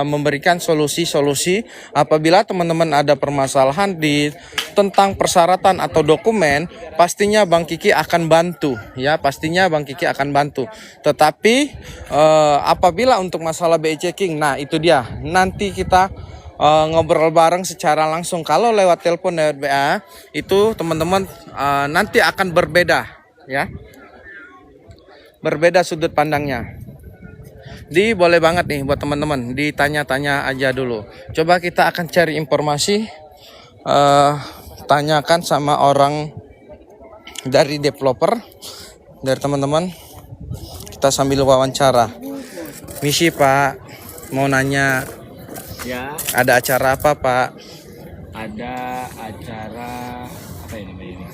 memberikan solusi-solusi apabila teman-teman ada permasalahan di tentang persyaratan atau dokumen, pastinya Bang Kiki akan bantu ya, pastinya Bang Kiki akan bantu. Tetapi apabila untuk masalah BI checking, nah itu dia, nanti kita ngobrol bareng secara langsung. Kalau lewat telepon, lewat WA, itu teman-teman nanti akan berbeda ya, berbeda sudut pandangnya. Boleh banget nih buat teman-teman ditanya-tanya aja dulu. Coba kita akan cari informasi, tanyakan sama orang dari developer, dari teman-teman. Kita sambil wawancara. Misi Pak, mau nanya, Ya, ada acara apa Pak? ada acara apa ini namanya?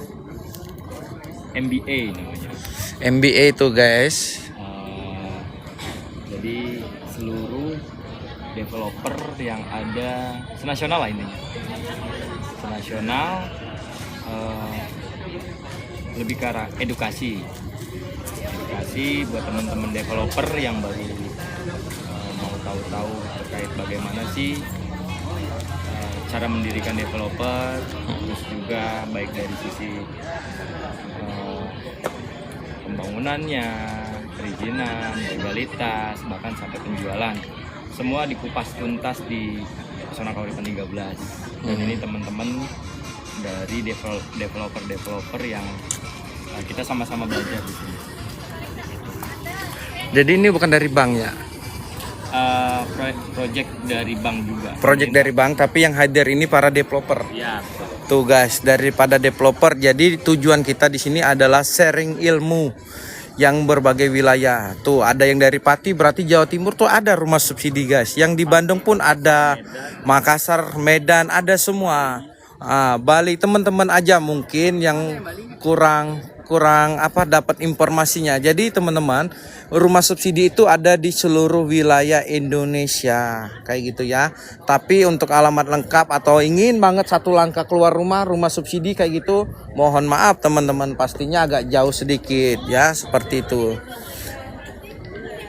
MBA namanya. MBA itu guys. Jadi seluruh developer yang ada senasional lah intinya. Senasional, lebih ke arah edukasi. Edukasi buat teman-teman developer yang baru mau tahu-tahu terkait bagaimana sih cara mendirikan developer, terus juga baik dari sisi pembangunannya, perizinan, legalitas, bahkan sampai penjualan. Semua dikupas tuntas di Pesona Kauripan 13. Dan ini teman-teman dari developer yang kita sama-sama belajar di sini. Jadi ini bukan dari bank ya? Project dari bank juga. Project dari bank, tapi yang hadir ini para developer. Ya, Tuh guys, daripada developer, jadi tujuan kita di sini adalah sharing ilmu yang berbagai wilayah. Tuh ada yang dari Pati, berarti Jawa Timur tuh ada rumah subsidi guys. Yang di Bandung pun ada, Makassar, Medan ada semua. Bali teman-teman aja mungkin yang kurang dapat informasinya. Jadi teman-teman, rumah subsidi itu ada di seluruh wilayah Indonesia kayak gitu ya. Tapi untuk alamat lengkap atau ingin banget satu langkah keluar rumah subsidi kayak gitu, mohon maaf teman-teman, pastinya agak jauh sedikit ya, seperti itu.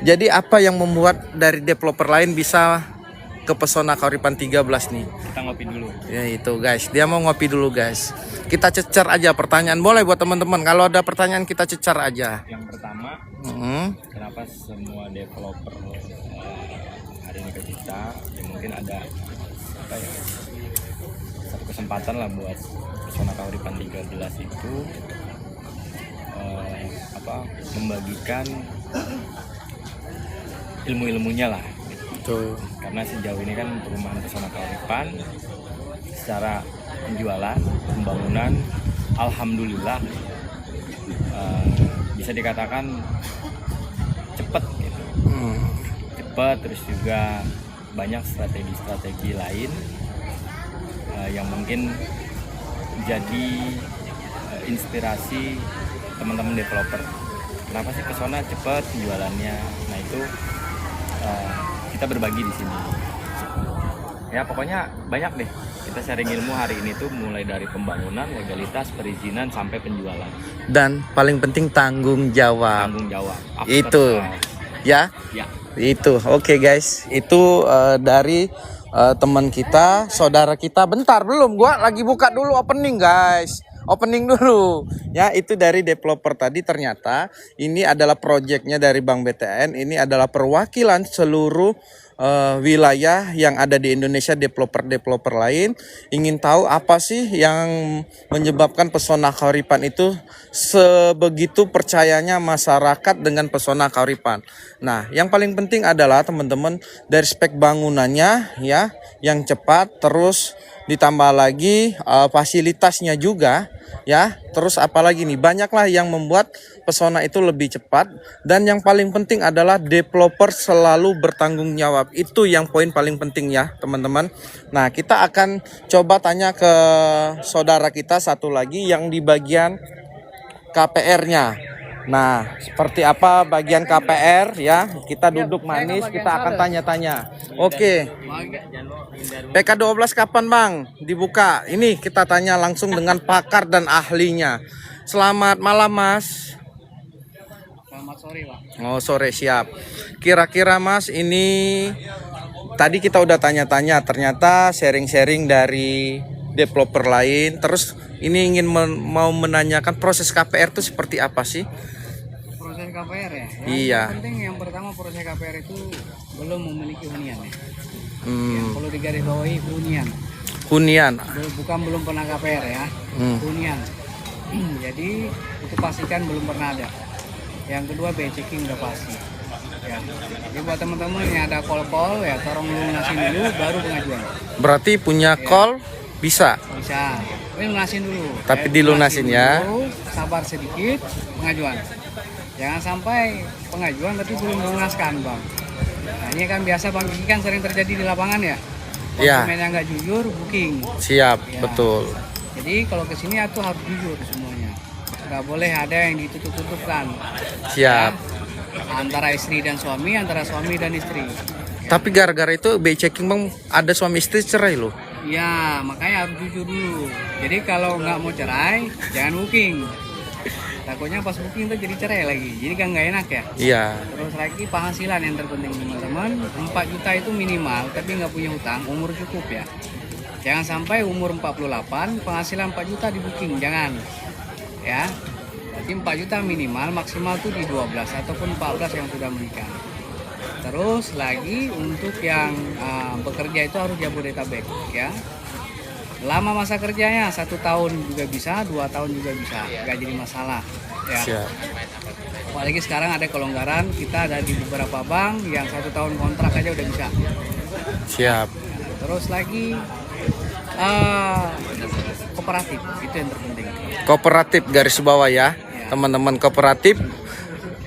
Jadi apa yang membuat dari developer lain bisa ke Pesona Kauripan 13 nih? kita ngopi dulu. Ya itu guys, dia mau ngopi dulu guys. Kita cecar aja pertanyaan, boleh buat teman-teman. Kalau ada pertanyaan kita cecar aja. Yang pertama, kenapa semua developer hari ini ke kita? Ya mungkin ada satu kesempatan lah buat Pesona Kauripan 13 itu membagikan ilmu-ilmunya lah. Tuh. Karena sejauh ini kan perumahan Pesona Kauripan secara penjualan, pembangunan, alhamdulillah bisa dikatakan cepat gitu. Cepat, terus juga banyak strategi-strategi lain yang mungkin jadi inspirasi teman-teman developer. Kenapa sih Pesona cepat penjualannya? Nah itu kita berbagi di sini. Ya pokoknya banyak deh. Kita sharing ilmu hari ini tuh mulai dari pembangunan, legalitas, perizinan sampai penjualan. Dan paling penting tanggung jawab. Tanggung jawab. Itu. Ya? Ya. Itu. Oke guys, itu dari teman kita, saudara kita. Bentar, belum. Gua lagi buka dulu opening guys. Opening dulu ya, itu dari developer tadi. Ternyata ini adalah proyeknya dari Bank BTN. Ini adalah perwakilan seluruh wilayah yang ada di Indonesia, developer lain ingin tahu apa sih yang menyebabkan Pesona Kauripan itu sebegitu percayanya masyarakat dengan Pesona Kauripan. Nah, yang paling penting adalah teman-teman dari spek bangunannya ya, yang cepat, terus ditambah lagi fasilitasnya juga ya. Terus apalagi nih, banyaklah yang membuat Pesona itu lebih cepat. Dan yang paling penting adalah developer selalu bertanggung jawab. Itu yang poin paling penting ya teman-teman. Nah, kita akan coba tanya ke saudara kita satu lagi yang di bagian KPR-nya. Nah, seperti apa bagian KPR ya? Kita duduk manis, kita akan tanya-tanya. Oke. PK12 kapan Bang dibuka? Ini kita tanya langsung dengan pakar dan ahlinya. Selamat malam Mas. Selamat Selamat sore, Pak. Oh, sore, siap. Kira-kira Mas, ini tadi kita udah tanya-tanya, ternyata sharing-sharing dari developer lain. Terus ini ingin mau menanyakan proses KPR itu seperti apa sih? Proses KPR ya? Iya. Yang penting yang pertama proses KPR itu belum memiliki hunian ya. Hmm, Yang perlu digarisbawahi hunian. hunian. Bukan belum pernah KPR ya. Hunian. Jadi itu pastikan belum pernah ada. Yang kedua BI checking udah pasti. Ya. Jadi buat teman-teman yang ada call ya tolong lunasin dulu baru pengajuan. Berarti punya call bisa. Bisa. Tapi lunasin dulu. Tapi dilunasin ya. Dulu, sabar sedikit pengajuan. Jangan sampai pengajuan tapi belum melunaskan, Bang. Nah, ini kan biasa Bang, ini kan sering terjadi di lapangan ya. Iya. Konsumen yang nggak jujur booking. Siap, Ya. betul. Jadi kalau kesini tuh harus jujur semuanya. Nggak boleh ada yang ditutup-tutupkan. Siap. Antara istri dan suami, antara suami dan istri. Tapi gara-gara itu BI checking Bang, ada suami istri cerai loh. Ya, makanya harus jujur dulu. Jadi kalau nggak mau cerai, jangan booking. Takutnya pas booking tuh jadi cerai lagi. Jadi kan nggak enak ya. Iya. Terus lagi penghasilan yang terpenting teman-teman. 4 juta itu minimal, tapi nggak punya hutang, umur cukup ya. Jangan sampai umur 48, penghasilan 4 juta di booking, jangan. Ya. Jadi 4 juta minimal, maksimal tuh di 12 ataupun 14 yang sudah menikah. Terus lagi untuk yang bekerja itu harus Jabodetabek ya. Lama masa kerjanya 1 tahun juga bisa, 2 tahun juga bisa, nggak jadi masalah ya. Siap. Apalagi sekarang ada kelonggaran, kita ada di beberapa bank yang 1 tahun kontrak aja udah bisa. Siap. Terus lagi kooperatif, itu yang terpenting. Kooperatif garis bawah ya. Teman-teman, kooperatif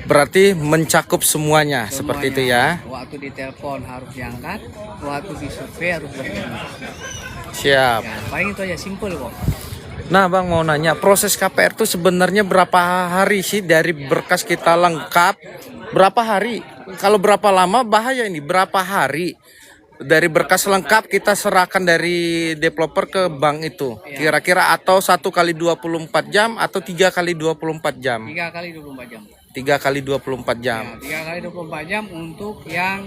berarti mencakup semuanya, seperti itu ya. Waktu ditelepon harus diangkat, waktu disurvei harus bertemu. Siap. Ya, paling itu aja, simple kok. Nah Bang, mau nanya, proses KPR itu sebenarnya berapa hari sih dari berkas kita lengkap? Berapa hari? Kalau berapa lama bahaya ini, berapa hari? Dari berkas lengkap kita serahkan dari developer ke bank itu. Kira-kira atau 1 kali 24 jam atau 3 kali 24 jam? 3 kali 24 jam. 3 kali 24 jam. Ya, 3 kali 24 jam untuk yang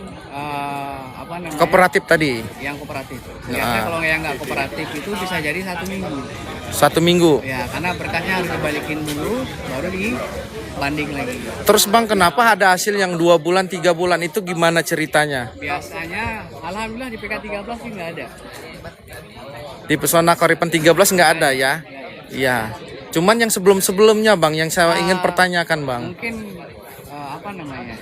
apa namanya? Kooperatif tadi. Yang kooperatif. Biasanya kalau yang nggak kooperatif itu bisa jadi 1 minggu. 1 minggu. Ya, karena berkasnya harus dibalikin dulu, baru dibanding lagi. Terus Bang, kenapa ada hasil yang 2 bulan, 3 bulan itu gimana ceritanya? Biasanya, alhamdulillah di PK 13 sih nggak ada. Di Pesona Koripan 13 nggak ada ya? Iya. Cuman yang sebelum-sebelumnya Bang, yang saya ingin pertanyakan Bang. Mungkin apa namanya?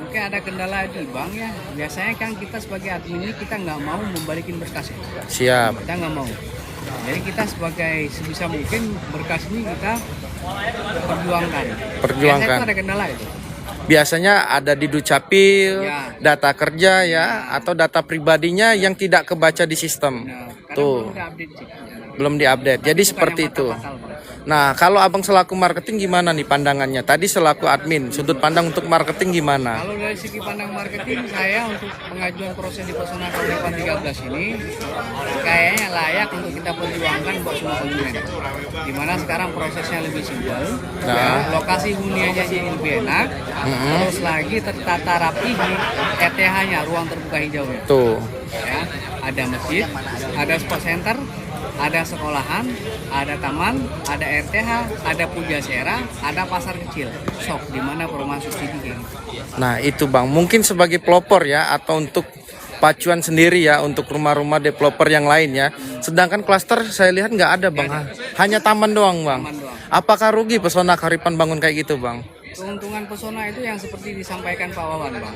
Mungkin ada kendala di bank ya. Biasanya kan kita sebagai admin ini kita nggak mau membalikin berkas. Siap. Kita nggak mau. Jadi kita sebagai sebisa mungkin berkas ini kita perjuangkan. Biasanya itu ada kendala itu. Biasanya ada di Dukcapil, Ya. data kerja ya, atau data pribadinya yang tidak kebaca di sistem. Nah, karena Tuh, belum update sih. belum diupdate. Jadi Bukan seperti yang itu. fatal-fatal, Bang. Nah, kalau Abang selaku marketing gimana nih pandangannya? Tadi selaku admin, sudut pandang untuk marketing gimana? Kalau dari segi pandang marketing, saya untuk pengajuan proses di Pesona Koripan 13 ini kayaknya layak untuk kita perjuangkan buat semua konsumen. Dimana sekarang prosesnya lebih simpel, ya, lokasi huniannya jadi lebih enak, terus lagi tertata rapi di RTH-nya, ruang terbuka hijaunya. Tuh. Ya, ada masjid, ada spa center, ada sekolahan, ada taman, ada RTH, ada pujasera, ada pasar kecil, shop di mana perumahan subsidi gitu. Nah, itu Bang, mungkin sebagai pelopor ya, atau untuk pacuan sendiri ya untuk rumah-rumah developer yang lain ya. Sedangkan klaster saya lihat nggak ada Bang, hanya taman doang Bang. Taman doang. Apakah rugi Pesona Koripan bangun kayak gitu Bang? Keuntungan Pesona itu yang seperti disampaikan Pak Wawan, Bang.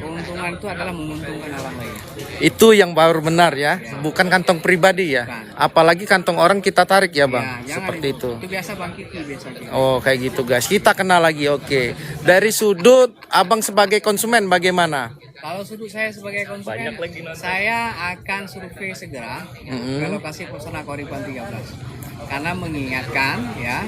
Keuntungan itu adalah menguntungkan orang lain. Itu yang baru benar ya, bukan kantong pribadi ya. Bukan. Apalagi kantong orang kita tarik ya Bang, Ya, jangan seperti itu. Itu biasa Bang Kiki biasanya. Oh kayak gitu guys, kita kenal lagi. Oke, dari sudut Abang sebagai konsumen bagaimana? Kalau sudut saya sebagai konsumen, saya akan survei segera ke lokasi Pesona Koripan 13. Karena mengingatkan ya,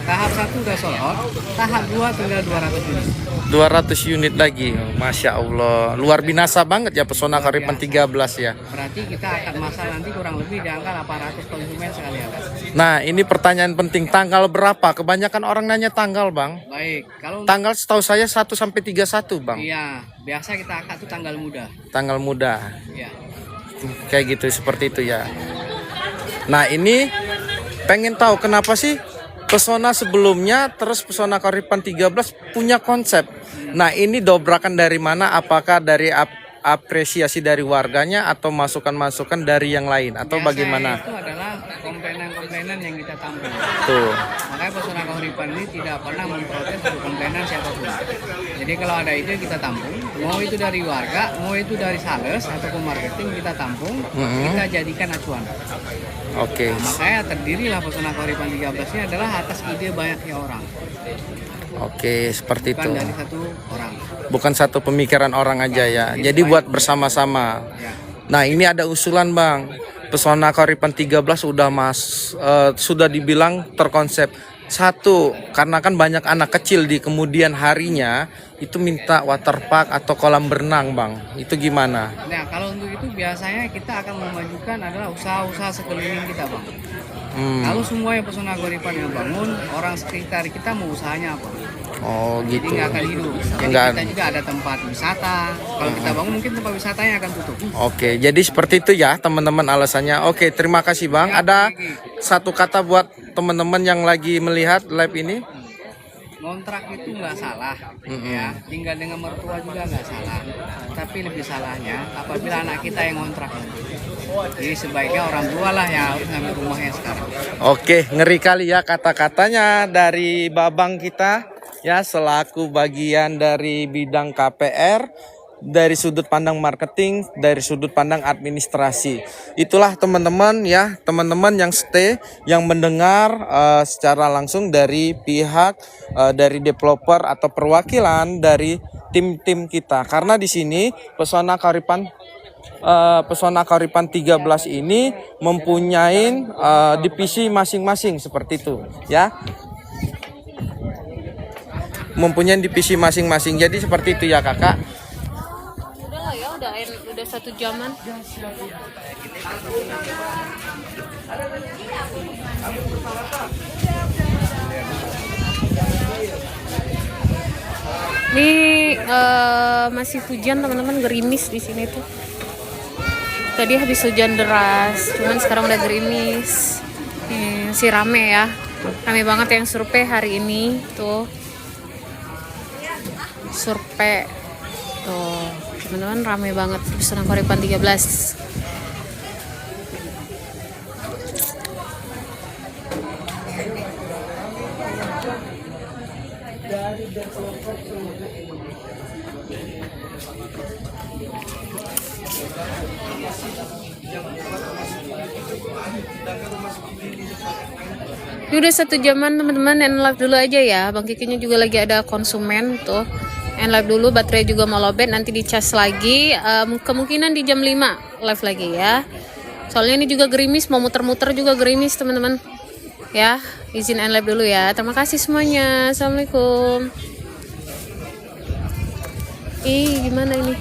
Tahap 1 udah sold out, tahap 2 tinggal 200 unit. 200 unit lagi. Masya Allah. Luar biasa banget ya Pesona Karipan 13 ya. Berarti kita akan masang nanti kurang lebih di angka 800 konsumen sekali atas. Nah, ini pertanyaan penting. Tanggal berapa? Kebanyakan orang nanya tanggal, Bang. Baik, kalau Tanggal setahu saya 1 sampai 31, Bang. iya, biasa kita akad tuh tanggal muda. Tanggal muda. Iya. Kayak gitu, seperti itu ya. Nah, ini pengen tahu kenapa sih Pesona sebelumnya terus Pesona Karipan 13 punya konsep. Nah, ini dobrakan dari mana? Apakah dari apresiasi dari warganya atau masukan-masukan dari yang lain atau Biasa bagaimana? Itu adalah komplainan-komplainan yang kita tampung. Tuh. Makanya Pesona Karipan ini tidak pernah memprotes untuk komplainan siapapun. Jadi kalau ada ide kita tampung, mau itu dari warga, mau itu dari sales ataupun marketing kita tampung, kita jadikan acuan. Oke. Makanya terdirilah Pesona Karipan 13 ini adalah atas ide banyaknya orang, Oke, seperti bukan itu. dari satu orang. Bukan satu pemikiran orang aja ya. Jadi buat bersama-sama. Ya. Nah, ini ada usulan, Bang. Pesona Karipan 13 sudah dibilang terkonsep. Satu, karena kan banyak anak kecil di kemudian harinya itu minta waterpark atau kolam berenang, Bang. Itu gimana? Nah, kalau untuk itu biasanya kita akan memajukan adalah usaha-usaha sekeliling kita, Bang. Kalau semua yang Pesona Karipan yang bangun, orang sekitar kita mau usahanya apa? Oh, Jadi gitu. nggak akan hidup. Jadi Nggak. kita juga ada tempat wisata. Kalau kita bangun mungkin tempat wisatanya akan tutup. Oke, jadi seperti itu ya teman-teman alasannya. Oke, terima kasih Bang. Ya, Ada Bang Riki. satu kata buat teman-teman yang lagi melihat live ini. Kontrak itu nggak salah, ya. Tinggal dengan mertua juga nggak salah. Tapi lebih salahnya apabila anak kita yang kontrak. Jadi sebaiknya orang tua lah yang harus ngambil rumahnya sekarang. Oke, ngeri kali ya kata-katanya dari Babang kita ya selaku bagian dari bidang KPR, dari sudut pandang marketing, dari sudut pandang administrasi. Itulah teman-teman ya, teman-teman yang stay, yang mendengar secara langsung dari pihak dari developer atau perwakilan dari tim-tim kita. Karena di sini Pesona Karipan 13 ini mempunyai divisi masing-masing seperti itu ya. Mempunyai divisi masing-masing. Jadi seperti itu ya Kakak. Udah lah ya, udah 1 jaman. Ini masih hujan teman-teman, gerimis di sini tuh. Tadi habis hujan deras, cuman sekarang udah gerimis. Masih rame ya, rame banget yang survei hari ini tuh. Survei tuh teman-teman, rame banget Pesona Karipan 13. Ini udah 1 jaman teman-teman, end live dulu aja ya. Bang Kikinya juga lagi ada konsumen tuh. End live dulu, baterai juga mau lowbat, nanti dicas lagi. Kemungkinan di jam 5 live lagi ya. Soalnya ini juga gerimis, mau muter-muter juga gerimis teman-teman. Ya, izin end live dulu ya. Terima kasih semuanya. Assalamualaikum. Gimana ini?